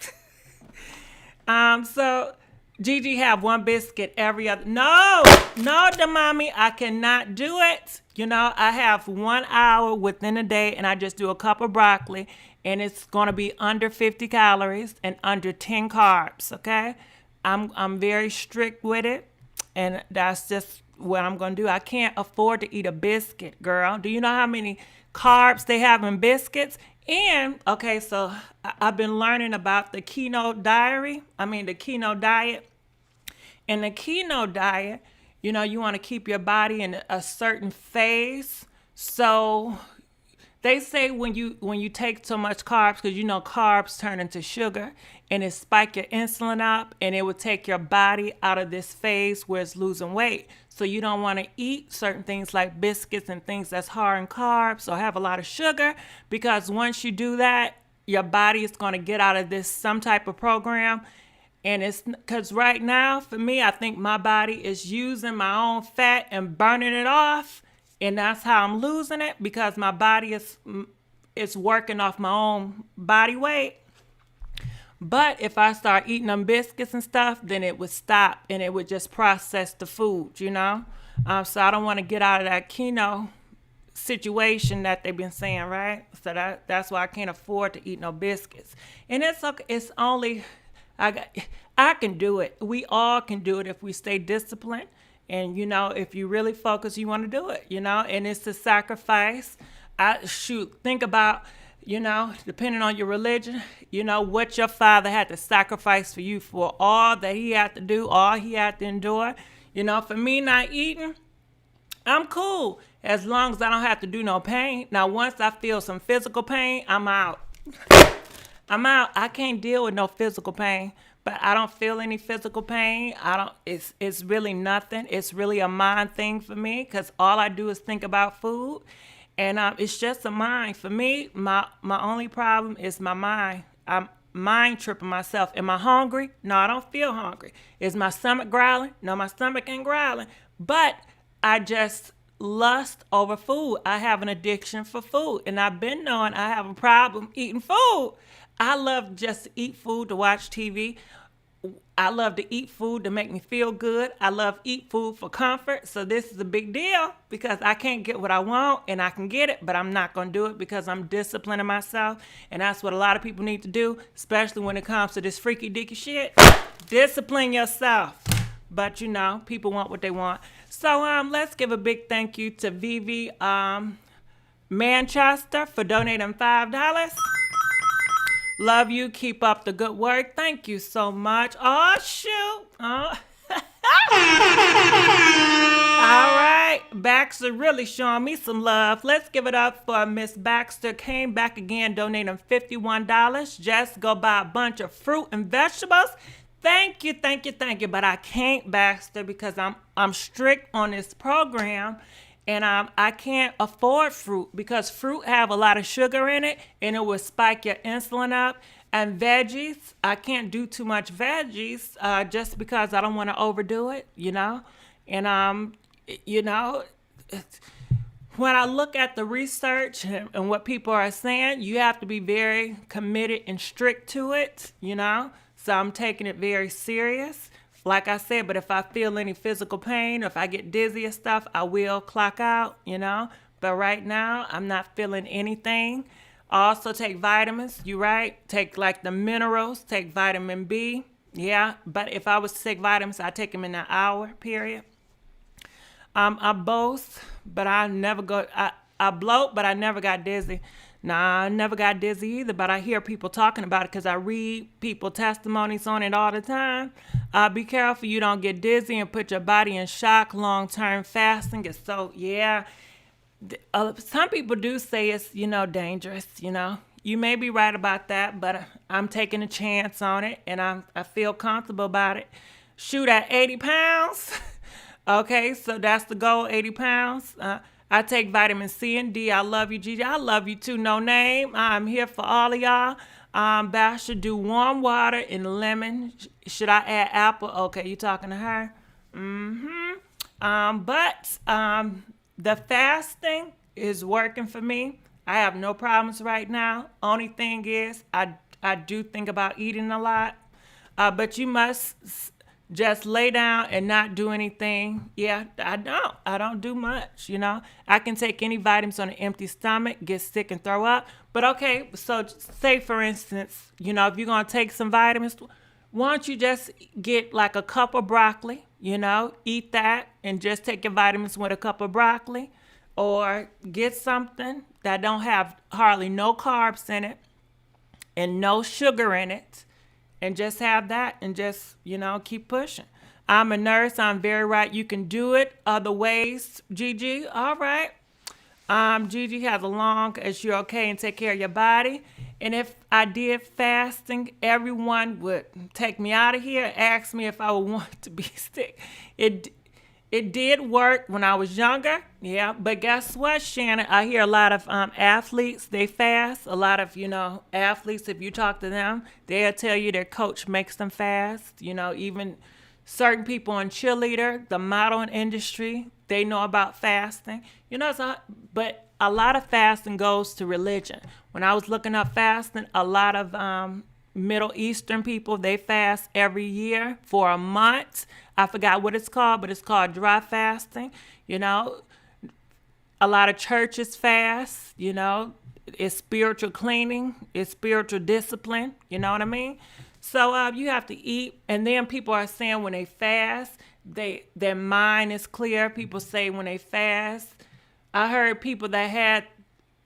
So Gigi have one biscuit every other. No, Damami, I cannot do it. I have 1 hour within a day and I just do a cup of broccoli and it's going to be under 50 calories and under 10 carbs. Okay. I'm very strict with it. And that's just what I'm going to do. I can't afford to eat a biscuit, girl. Do you know how many carbs they have in biscuits? And, okay, so I've been learning about the keto diet. And the keto diet, you want to keep your body in a certain phase. So they say when you take so much carbs, because carbs turn into sugar and it spike your insulin up and it will take your body out of this phase where it's losing weight. So you don't want to eat certain things like biscuits and things that's high in carbs or have a lot of sugar, because once you do that, your body is going to get out of this some type of program. And it's because right now for me, I think my body is using my own fat and burning it off. And that's how I'm losing it, because my body is working off my own body weight. But if I start eating them biscuits and stuff, then it would stop and it would just process the food, So I don't want to get out of that keto situation that they've been saying, right? So that's why I can't afford to eat no biscuits. And it's okay. It's only, I can do it. We all can do it if we stay disciplined. And, if you really focus, you want to do it, and it's a sacrifice. Think about, depending on your religion, what your father had to sacrifice for you, for all that he had to do, all he had to endure. For me not eating, I'm cool as long as I don't have to do no pain. Now, once I feel some physical pain, I'm out. I can't deal with no physical pain. But I don't feel any physical pain. It's really nothing. It's really a mind thing for me, because all I do is think about food. And it's just a mind. For me, my only problem is my mind. mind tripping myself. Am I hungry? No, I don't feel hungry. Is my stomach growling? No, my stomach ain't growling. But I just lust over food. I have an addiction for food. And I've been knowing I have a problem eating food. I love just to eat food, to watch TV. I love to eat food to make me feel good. I love eat food for comfort. So this is a big deal because I can't get what I want and I can get it, but I'm not going to do it because I'm disciplining myself. And that's what a lot of people need to do, especially when it comes to this freaky dicky shit. Discipline yourself. But you know, people want what they want. So let's give a big thank you to Vivi Manchester for donating $5. Love you. Keep up the good work. Thank you so much. Oh, shoot. Oh. All right. Baxter really showing me some love. Let's give it up for Miss Baxter. Came back again, donating $51. Just go buy a bunch of fruit and vegetables. Thank you, thank you, thank you. But I can't, Baxter, because I'm strict on this program. And I can't afford fruit because fruit have a lot of sugar in it and it will spike your insulin up. And veggies, I can't do too much veggies just because I don't want to overdo it, you know. And, you know, when I look at the research and what people are saying, you have to be very committed and strict to it, you know. So I'm taking it very serious. Like I said, but if I feel any physical pain, or if I get dizzy and stuff, I will clock out, you know. But right now, I'm not feeling anything. Also take vitamins, you right. Take like the minerals, take vitamin B. Yeah, but if I was to take vitamins, I take them in an hour period. I boast, but I never go, I bloat, but I never got dizzy. Nah, I never got dizzy either, but I hear people talking about it because I read people testimonies on it all the time. Be careful you don't get dizzy and put your body in shock. Long-term fasting is so, yeah. Some people do say it's, you know, dangerous, you know. You may be right about that, but I'm taking a chance on it, and I feel comfortable about it. Shoot at 80 pounds. Okay, so that's the goal, 80 pounds. I take vitamin C and D. I love you, Gigi. I love you too, No Name. I'm here for all of y'all. Bash should do warm water and lemon. Should I add apple? Okay, you talking to her? But the fasting is working for me. I have no problems right now. Only thing is, I do think about eating a lot. But you must just lay down and not do anything. Yeah, I don't do much, you know. I can take any vitamins on an empty stomach, get sick and throw up. But okay, so say for instance, you know, if you're going to take some vitamins, why don't you just get like a cup of broccoli, you know, eat that and just take your vitamins with a cup of broccoli, or get something that don't have hardly no carbs in it and no sugar in it. And just have that and just, you know, keep pushing. I'm a nurse. I'm very right. You can do it other ways, Gigi. All right. Gigi has a long as you're okay and take care of your body. And if I did fasting, everyone would take me out of here and ask me if I would want to be sick. It did work when I was younger, yeah. But guess what, Shannon? I hear a lot of athletes, they fast. A lot of, you know, athletes, if you talk to them, they'll tell you their coach makes them fast. You know, even certain people in cheerleader, the modeling industry, they know about fasting. You know, but a lot of fasting goes to religion. When I was looking up fasting, a lot of Middle Eastern people, they fast every year for a month. I forgot what it's called, but it's called dry fasting. You know, a lot of churches fast, you know, it's spiritual cleaning, it's spiritual discipline, you know what I mean? So you have to eat, and then people are saying when they fast, their mind is clear. People say when they fast, I heard people that had,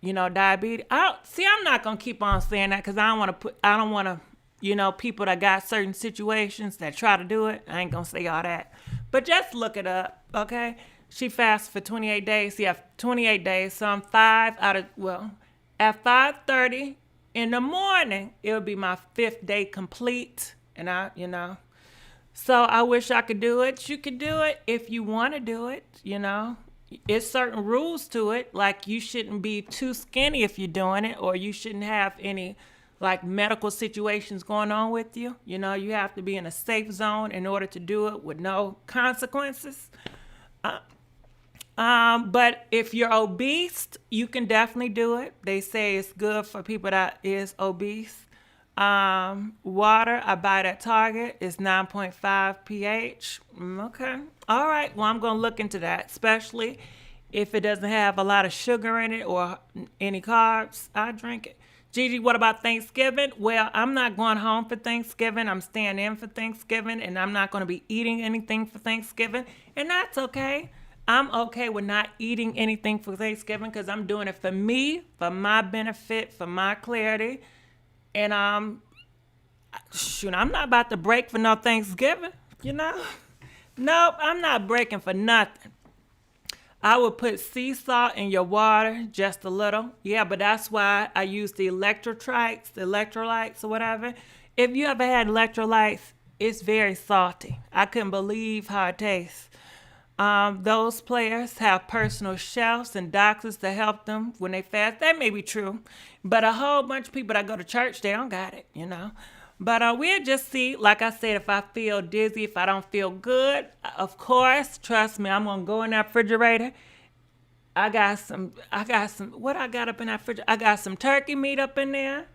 you know, diabetes. I'm not gonna keep on saying that because I don't want to, you know, people that got certain situations that try to do it. I ain't gonna say all that, but just look it up, okay? She fasts for 28 days. Yeah, 28 days. So I'm at 5:30 in the morning, it'll be my 5th day complete, and you know. So I wish I could do it. You could do it if you want to do it, you know. It's certain rules to it, like you shouldn't be too skinny if you're doing it, or you shouldn't have any like medical situations going on with you. You know, you have to be in a safe zone in order to do it with no consequences. But if you're obese, you can definitely do it. They say it's good for people that is obese. Water I buy it at Target is 9.5 pH. Okay. All right. Well, I'm going to look into that, especially if it doesn't have a lot of sugar in it or any carbs. I drink it. Gigi, what about Thanksgiving? Well, I'm not going home for Thanksgiving. I'm staying in for Thanksgiving, and I'm not going to be eating anything for Thanksgiving, and that's okay. I'm okay with not eating anything for Thanksgiving because I'm doing it for me, for my benefit, for my clarity. And I'm not about to break for no Thanksgiving, you know? Nope, I'm not breaking for nothing. I would put sea salt in your water, just a little. Yeah, but that's why I use the electrolytes or whatever. If you ever had electrolytes, it's very salty. I couldn't believe how it tastes. Those players have personal chefs and doctors to help them when they fast. That may be true. But a whole bunch of people that go to church, they don't got it, you know. But we'll just see. Like I said, if I feel dizzy, if I don't feel good, of course, trust me, I'm going to go in that refrigerator. I got some, what I got up in that refrigerator? I got some turkey meat up in there.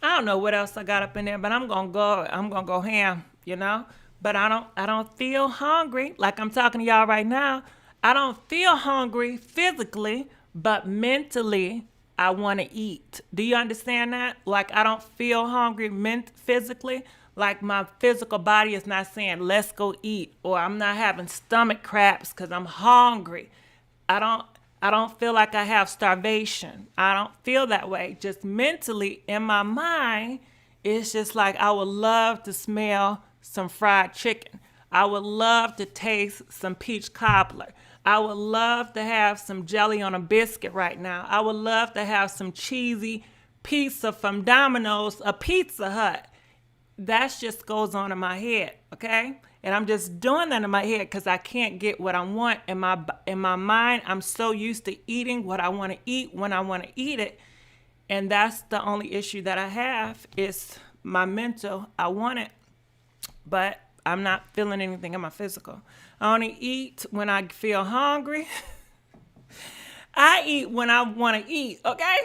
I don't know what else I got up in there, but I'm going to go ham, you know. But I don't feel hungry. Like I'm talking to y'all right now. I don't feel hungry physically, but mentally I want to eat. Do you understand that? Like I don't feel hungry physically. Like my physical body is not saying, let's go eat. Or I'm not having stomach cramps because I'm hungry. I don't feel like I have starvation. I don't feel that way. Just mentally in my mind, it's just like I would love to smell some fried chicken. I would love to taste some peach cobbler. I would love to have some jelly on a biscuit right now. I would love to have some cheesy pizza from Domino's, a Pizza Hut. That just goes on in my head, okay? And I'm just doing that in my head because I can't get what I want in my mind. I'm so used to eating what I want to eat when I want to eat it. And that's the only issue that I have is my mental. I want it, but I'm not feeling anything in my physical. I only eat when I feel hungry. I eat when I want to eat, okay?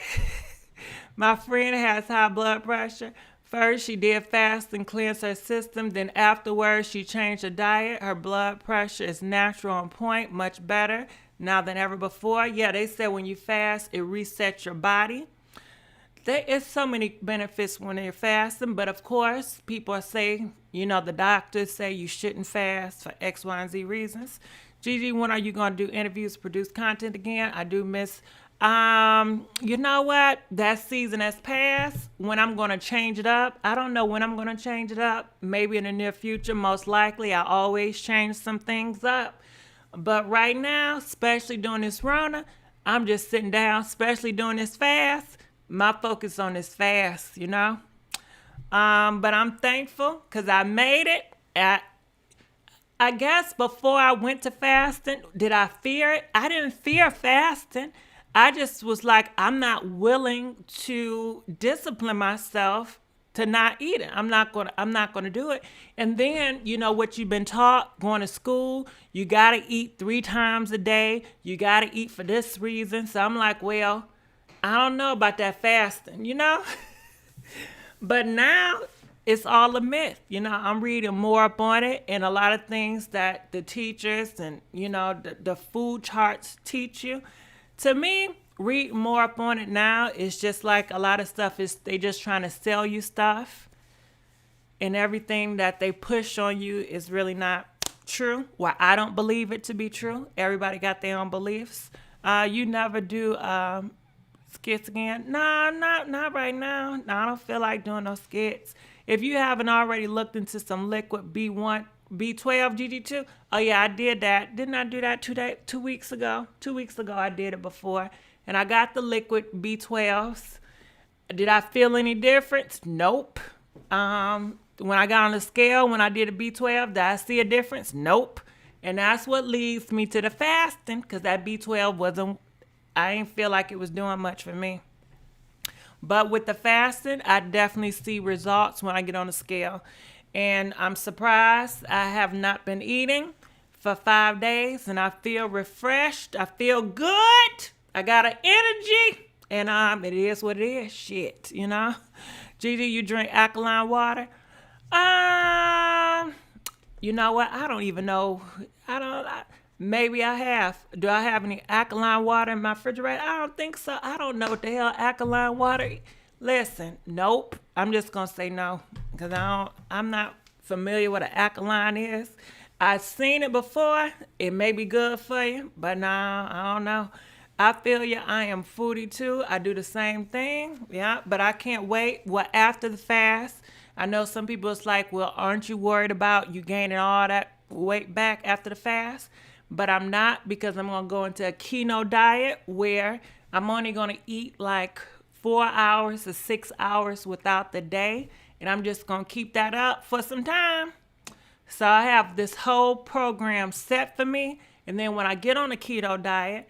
My friend has high blood pressure. First, she did fast and cleanse her system. Then afterwards, she changed her diet. Her blood pressure is natural on point, much better now than ever before. Yeah, they said when you fast, it resets your body. There is so many benefits when you're fasting, but of course, people say, the doctors say you shouldn't fast for X, Y, and Z reasons. Gigi, when are you going to do interviews, produce content again? I do miss, you know what? That season has passed. When I'm going to change it up, I don't know when I'm going to change it up. Maybe in the near future, most likely. I always change some things up. But right now, especially during this Rona, I'm just sitting down, especially during this fast. My focus on this fast, But I'm thankful because I made it. I guess before I went to fasting, did I fear it? I didn't fear fasting. I just was like, I'm not willing to discipline myself to not eat it. I'm not gonna do it. And then, what you've been taught going to school, you gotta eat 3 times a day. You gotta eat for this reason. So I'm like, well, I don't know about that fasting, But now it's all a myth. I'm reading more up on it and a lot of things that the teachers and, the food charts teach you. To me, read more up on it now. It's just like a lot of stuff is they just trying to sell you stuff. And everything that they push on you is really not true. Well, I don't believe it to be true. Everybody got their own beliefs. You never do skits again? Nah, not right now. No, I don't feel like doing no skits. If you haven't already looked into some liquid B1, B12, GG2, oh yeah, I did that. Didn't I do that 2 weeks ago? 2 weeks ago I did it before. And I got the liquid B12s. Did I feel any difference? Nope. When I got on the scale, when I did a B12, did I see a difference? Nope. And that's what leads me to the fasting, because that B12 I didn't feel like it was doing much for me. But with the fasting, I definitely see results when I get on the scale. And I'm surprised I have not been eating for 5 days, and I feel refreshed. I feel good. I got an energy, and it is what it is. Shit, you know. Gigi, you drink alkaline water? You know what? I don't even know. Maybe I have. Do I have any alkaline water in my refrigerator? I don't think so. I don't know what the hell alkaline water. Listen, nope. I'm just gonna say no because I'm not familiar what an alkaline is. I've seen it before. It may be good for you, but no, I don't know. I feel you. I am foodie too. I do the same thing. Yeah, but I can't wait. Well, after the fast, I know some people it's like, well, aren't you worried about you gaining all that weight back after the fast? But I'm not, because I'm going to go into a keto diet where I'm only going to eat like 4 hours to 6 hours without the day. And I'm just going to keep that up for some time. So I have this whole program set for me. And then when I get on a keto diet,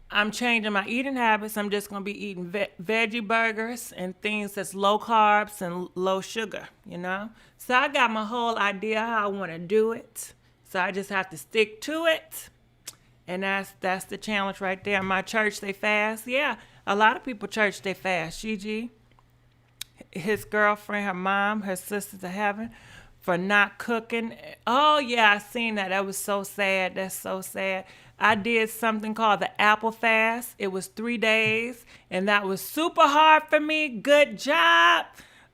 I'm changing my eating habits. I'm just going to be eating veggie burgers and things that's low carbs and low sugar, you know? So I got my whole idea how I want to do it. So I just have to stick to it. And that's the challenge right there. My church, they fast. Yeah, a lot of people church, they fast. Gigi, his girlfriend, her mom, her sisters are having for not cooking. Oh, yeah, I seen that. That was so sad. That's so sad. I did something called the apple fast. It was 3 days, and that was super hard for me. Good job.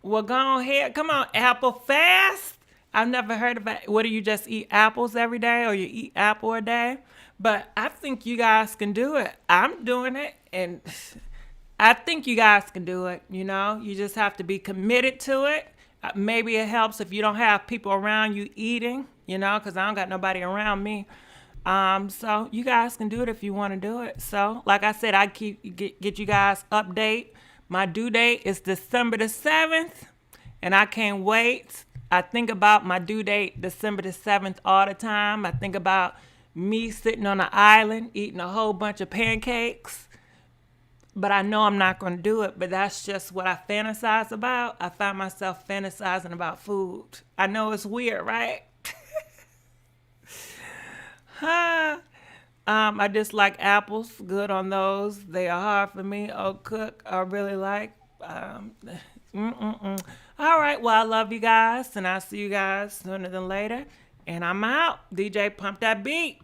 Well, go ahead. Come on, apple fast. I've never heard of it. What, do you just eat apples every day, or you eat apple a day? But I think you guys can do it. I'm doing it, and I think you guys can do it. You know, you just have to be committed to it. Maybe it helps if you don't have people around you eating, you know, because I don't got nobody around me. So you guys can do it if you want to do it. So like I said, I get you guys update. My due date is December the 7th, and I can't wait. I think about my due date December the 7th all the time. I think about me sitting on an island eating a whole bunch of pancakes. But I know I'm not going to do it, but that's just what I fantasize about. I find myself fantasizing about food. I know it's weird, right? I just like apples. Good on those. They are hard for me. Oat cook, I really like. All right. Well, I love you guys, and I'll see you guys sooner than later. And I'm out. DJ, pump that beat.